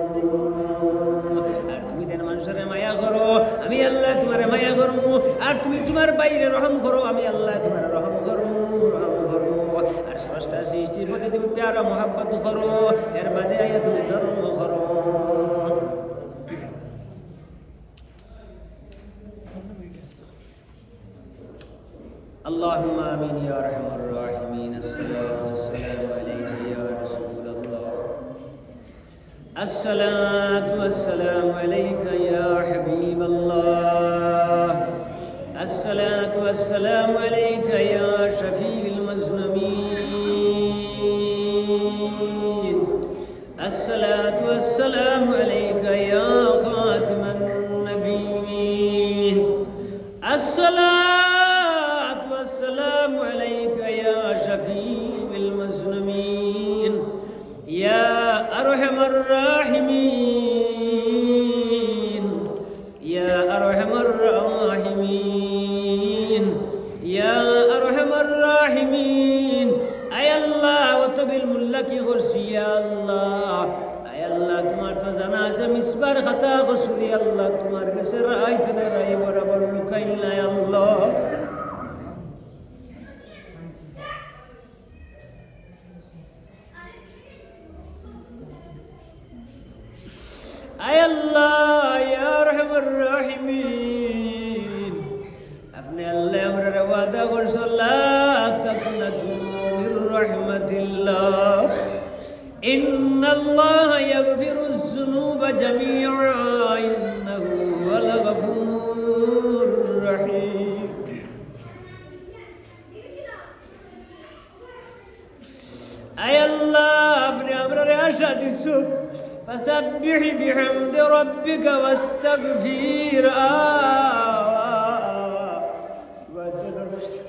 আর তুমি তেন মানুষের মায়া করো, আমি আল্লাহ তোমার মায়া করবো। আর তুমি তোমার বাইরে রহম করো, আমি আল্লাহ তোমার রহম করবো, রহম করবো। আর স্রষ্টা সৃষ্টির প্রতি তুমি প্যারা মহাব্বত করো, এর বাদে আয়া তুমি ধর্ম করো। اللهم آمين يا أرحم الراحمين. الصلاة والسلام عليك يا رسول الله. الصلاة والسلام عليك يا حبيب الله. الصلاة والسلام عليك يا شفيع المذنبين. الصلاة والسلام عليك يا خاتم النبيين. الصلاة والسلام عليك يا شفيع المذنبين يا أرحم الراحمين، يا أرحم الراحمين، يا أرحم الراحمين. أي الله وتبل ملك غرسي يا الله. أي الله تمہار تو جانا سے مسبار خطا غسوری اللہ تمہار کسے رائت نے رائی وربر لکھائلنا یا اللہ. اے اللہ یا ارحم الراحمین، اپنے اللہ امر روادہ ورسو لا تقنطوا من رحمت اللہ ان اللہ یغفر الذنوب جميعا انہ هو الغفور الرحیم. اے اللہ اپنے امر رعشہ دیسو فسبح بحمد ربك واستغفر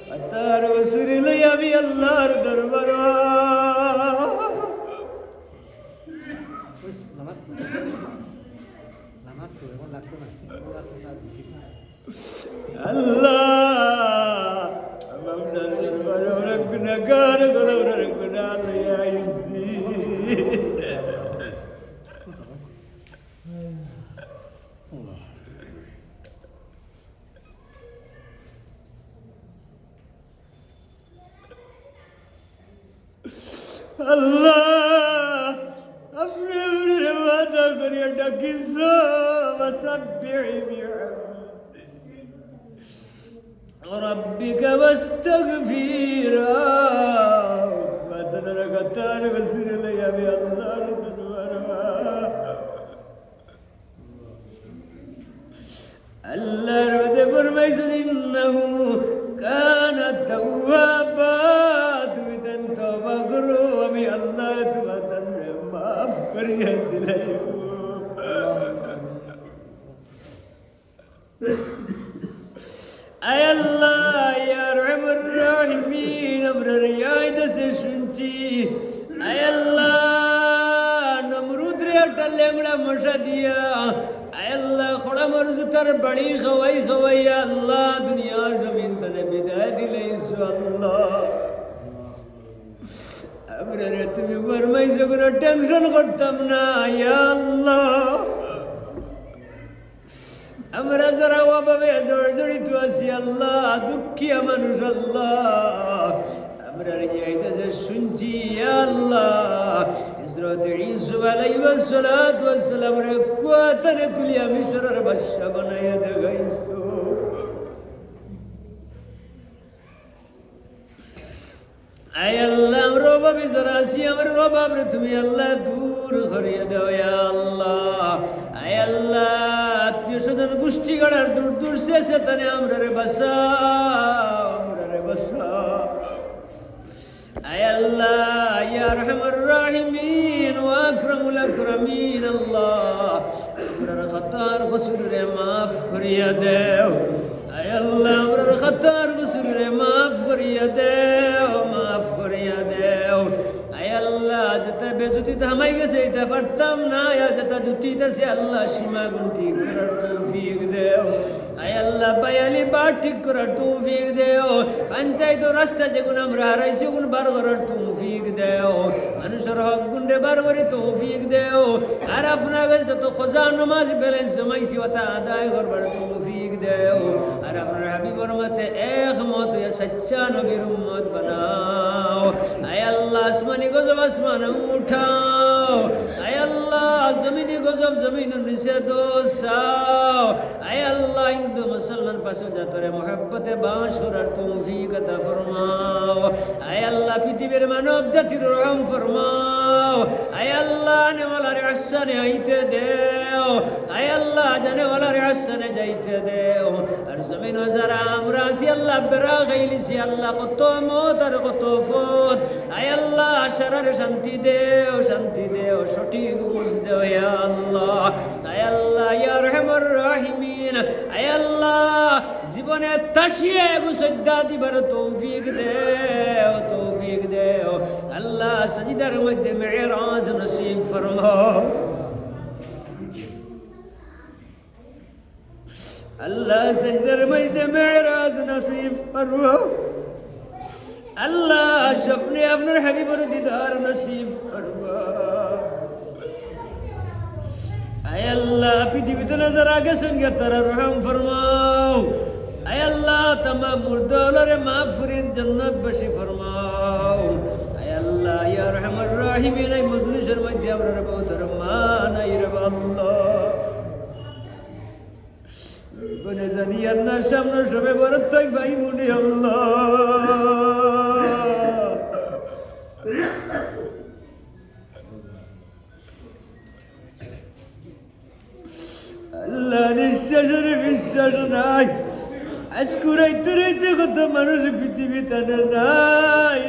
وتار وسر لي بي الله دربار. الله أمامنا دربار ورقنا قار ورقنا يا يزيد. আল্লাহ আপনি আমাদের ওয়াদা করিয়া ডাকিস ربك واستغفر واتنا لقطار وسر لي يا الله الله رد فرميتن إنه كان توابا تبتن توبة کرو ہمیں اللہ تبتن معاف کریے دلائیو اے اللہ یا رحم الراحمین امر ریاید سے سنچی اے اللہ نمرود ریا ٹلنگڑا مشا دیا اے اللہ خڑا مرز تر بڑی خوائی یا اللہ دنیا زمین تنے بدای دلیسو اللہ امر ریتوی فرمائی سکر ٹینشن کرتم نا یا اللہ আমরা যারা অভাবে জড়িত আছি আল্লাহ দুঃখী মানুষ আল্লাহ আমরা রেজাইতে শুনছি আল্লাহ হযরত ঈসা আলাইহিস সালাতু ওয়াস সালাম রে কুয়াতারে তুলিয়া মিশরের বাদশা বানাইয়া দেখাইছো আয় আল্লাহ আমরা অভাবে যারা আছি আমার অভাব রে তুমি আল্লাহ দূর করিয়ে দাও ইয়া আল্লাহ আয় আল্লাহ আত্মীয়-স্বজন গোষ্ঠী গড়ার দূর দূর শেষে তানে আমরা রে বাঁচাও আয় আল্লাহ ইয়া আরহামার রাহিমিন ওয়া আকরামুল আকরামিন আল্লাহ আমরার খাতার কসুর রে মাফ করিয়া দেও আয় আল্লাহ আমরার খাতার কসুর রে মাফ করিয়া দেও আয় আল্লাহ যেটা বেজুতি থামাই গেছে এটা পারতাম না যেটা জুতিতেছে আল্লাহ সীমা গুনতি করার তৌফিক দেও আয় আল্লাহ বায়ালি বার ঠিক করার তৌফিক দেও পঞ্চায়েত রাস্তা যেগুন আমরা হারাইছি ওগুন বার করার তৌফিক দেও মানুষের হক গুন্ডে বার করে তৌফিক দেও আর আপনার কাছে যত খোঁজা নমাজ ব্যালেন্স জমাইছি ওটা আদায় করবার তৌফিক দেও আর আপনার হাবিবর মতে একমত হয়ে সচ্চা নবীর উম্মত বানাও আয় আল্লাহ আসমানি গজব আসমান উঠাও আয় আল্লাহ জমিনি গজব জমিন নিচে দোসাও আয় আল্লাহ হিন্দু মুসলমান পাশে যাতরে মোহাব্বতে বাস করার তৌফিক আতা ফরমাও আয় আল্লাহ পৃথিবীর মানব জাতির রহম ফরমাও আয় আল্লাহ নেওয়ালার আহসানে আইতে দেও আয় আল্লাহ জানেওয়ালার আহসানে যাইতে দেও আর জমিন যারা আমরা আছি আল্লাহ বেড়া খাইলিছি আল্লাহ কত মত আর কত ফত আয় আল্লাহ আশারার শান্তি দেও সঠিক বুঝ দেও ইয়া আল্লাহ আয় আল্লাহ ইয়া রহমার রাহিমিন আয় আল্লাহ জীবনে তাসিয়ে গুসদ্দা দিবার তৌফিক দেও আল্লাহ সজিদার মধ্যে মেরাজ নসিব ফরমাও আল্লাহ সজিদার মধ্যে মেরাজ নসিব ফরমাও আল্লাহ স্বপ্নে আপনার হাবিবর দিদার নসিব ফরমাও আয় আল্লাহ পৃথিবীতে নজর আগে সঙ্গে তারা রহম ফরমাও আয় আল্লাহ तमाम মুর্দালরে মাগফিরাত জান্নাত বাসী ফরমাও আয় আল্লাহ ইয়া রহমার রাহিমিন এই মজলিসের মধ্যে আমরা বহুত রহমান আই রব আল্লাহ বনে জানি আল্লাহর সামনে সবে বড় তাই ভাই মুনি আল্লাহ আল্লাহ নিঃশ্বাসের বিশ্বাস নাই আজকে রাইতে রাইতে কত মানুষ পৃথিবীতে নাই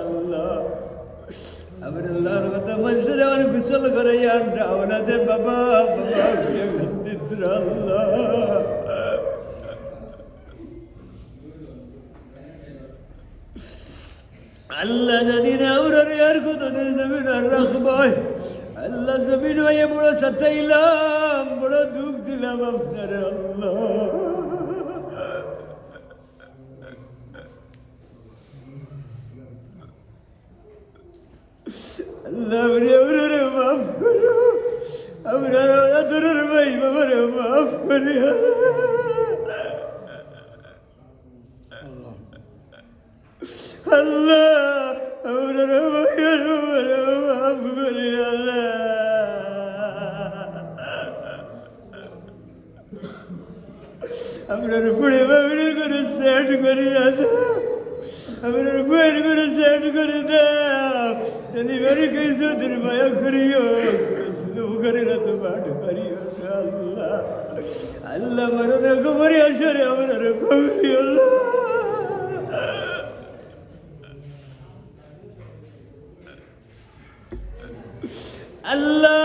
আল্লাহ আমার আল্লাহর কথা মানুষের আমার গোসল করে আওলাদে বাবা আল্লাহ আল্লাহ জানি না আমরা আর কতদিন জমিন আর রাখবাই আল্লাহ জমিন হয়ে বড় সাতাইলাম বড় দুঃখ দিলাম আপনার আল্লাহ আল্লাহ আমরা মাফ করো আমরা আদরের ভাই বাবার মাফ করিয়া আল্লাহ মাফ করি আল্লাহ। আপনার পুড়ে বাবুরের করে সেট করিয়া দাও, আপনার বইয়ের করে সেট করে দাও। ডেলিভারি কেস ওদের মায়া করিও, করে না তো পাঠ করিও আল্লাহ। আল্লাহ মরণে খবরে আসরে আপনার খবরি আল্লাহ। আল্লাহ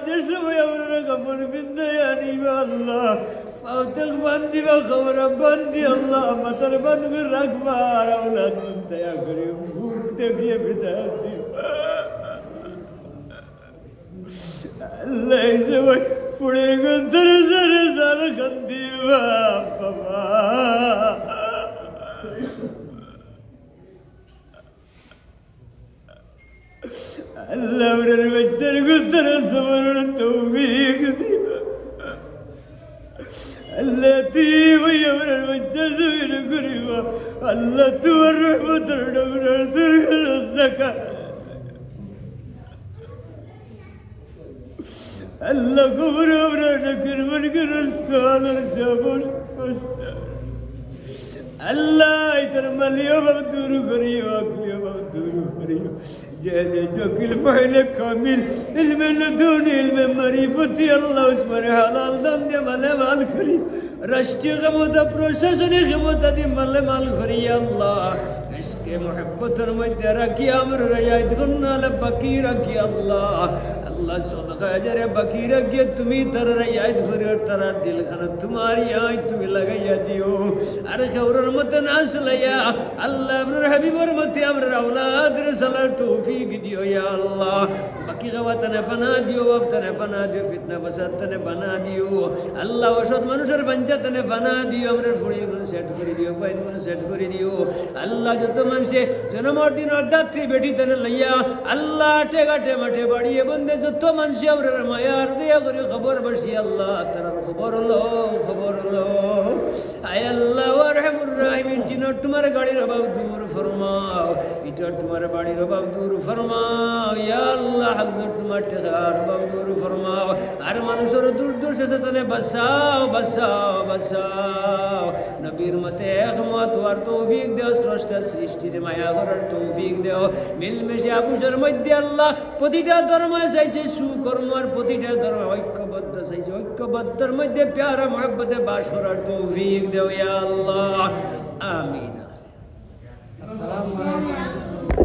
যে সময় আপনারা কাপড় বিন্দে আনিবা আল্লাহ, পাউতক বান্ধিবা খবর বান্ধি আল্লাহ, মাথার বান্ধবে রাখবা আর আওলাদ দয়া করে মুখ দেখিয়ে বিদায় দিবা আল্লাহ। এই সময় পুড়ে গন্তরে সারে সার কান্দিবা বাবা। আল্লাহ আপনার বাচ্চার গুন্তরে সবর তৌফিক দিবা আল্লাহ। তুই আপনার বাচ্চা জমিন করিবা আল্লাহ, তোমার রহমতের ডগর দেখা আল্লাহ। কবর আমরা ডাকের মনকের সালার যাবস আল্লাহ। ইতার মালিও বাব দূর করিও, আকলিও বাব দূর করিও। জেনে জকিল ফাইলে কামিল ইলমে লদুন ইলমে মারিফতি আল্লাহ উসমান হালাল দাম দিয়ে মালে মাল করি। রাষ্ট্রীয় ক্ষমতা প্রশাসনিক ক্ষমতা দিয়ে মালে মাল করি আল্লাহ। ইসকে মোহাব্বতের মধ্যে রাখি আমরা রায়াত গুন্নালে বাকি রাখি আল্লাহ। আল্লাহ সদকা যারে বাকি রাখিয়ে তুমি তার রায়াত করিও, তার দিলখানা তোমার ইয়াদ তুমি লাগাইয়া দিও। আর কাউরের মতো না চলাইয়া আল্লাহ আপনার হাবিবর মতে আমরা আওলাদের সালার তৌফিক দিও ইয়া আল্লাহ। বাকি খাওয়াতানে ফানা দিও, বাপতানে ফানা দিও, ফিতনা ফাসাদতানে বানা দিও আল্লাহ। অসৎ মানুষের বাঞ্চাতানে বানা দিও। আমরা ফুড়ির গুণ সেট করে দিও, পাইন গুণ সেট করে দিও আল্লাহ। যত মানুষে জন্মর দিন অর্ধাত্রী বেটি তানে লইয়া আল্লাহ আটে ঘাটে মাঠে বাড়িয়ে বন্ধে যত মানুষ আমরা মায়ার দিয়া করে খবর বসি আল্লাহ, তার খবর লো, খবর লো। আয় আল্লাহ রহমুর রাহিমিন, টিনোর তোমার গাড়ির অভাব দূর ফরমাও, ইটার তোমার বাড়ির অভাব দূর ফরমাও ইয়া আল্লাহ। হাজর তোমার টেকার অভাব দূর ফরমাও। আর মানুষের দূর দূর শেষে তানে বাসাও, বাসাও, বাসাও। নবীর মতে একমত হওয়ার তৌফিক দেও, স্রষ্টা সৃষ্টির মায়া করার তৌফিক দেও। মিলমিশে আপুষের মধ্যে আল্লাহ প্রতিটা ধর্ম চাইছে সুকর্ম, আর প্রতিটা ধর্ম ঐক্যবদ্ধ চাইছে, ঐক্যবদ্ধের মধ্যে প্যারা মহব্বতে বাস করার তৌফিক দেও ইয়া আল্লাহ। আমিন। আসসালামু আলাইকুম।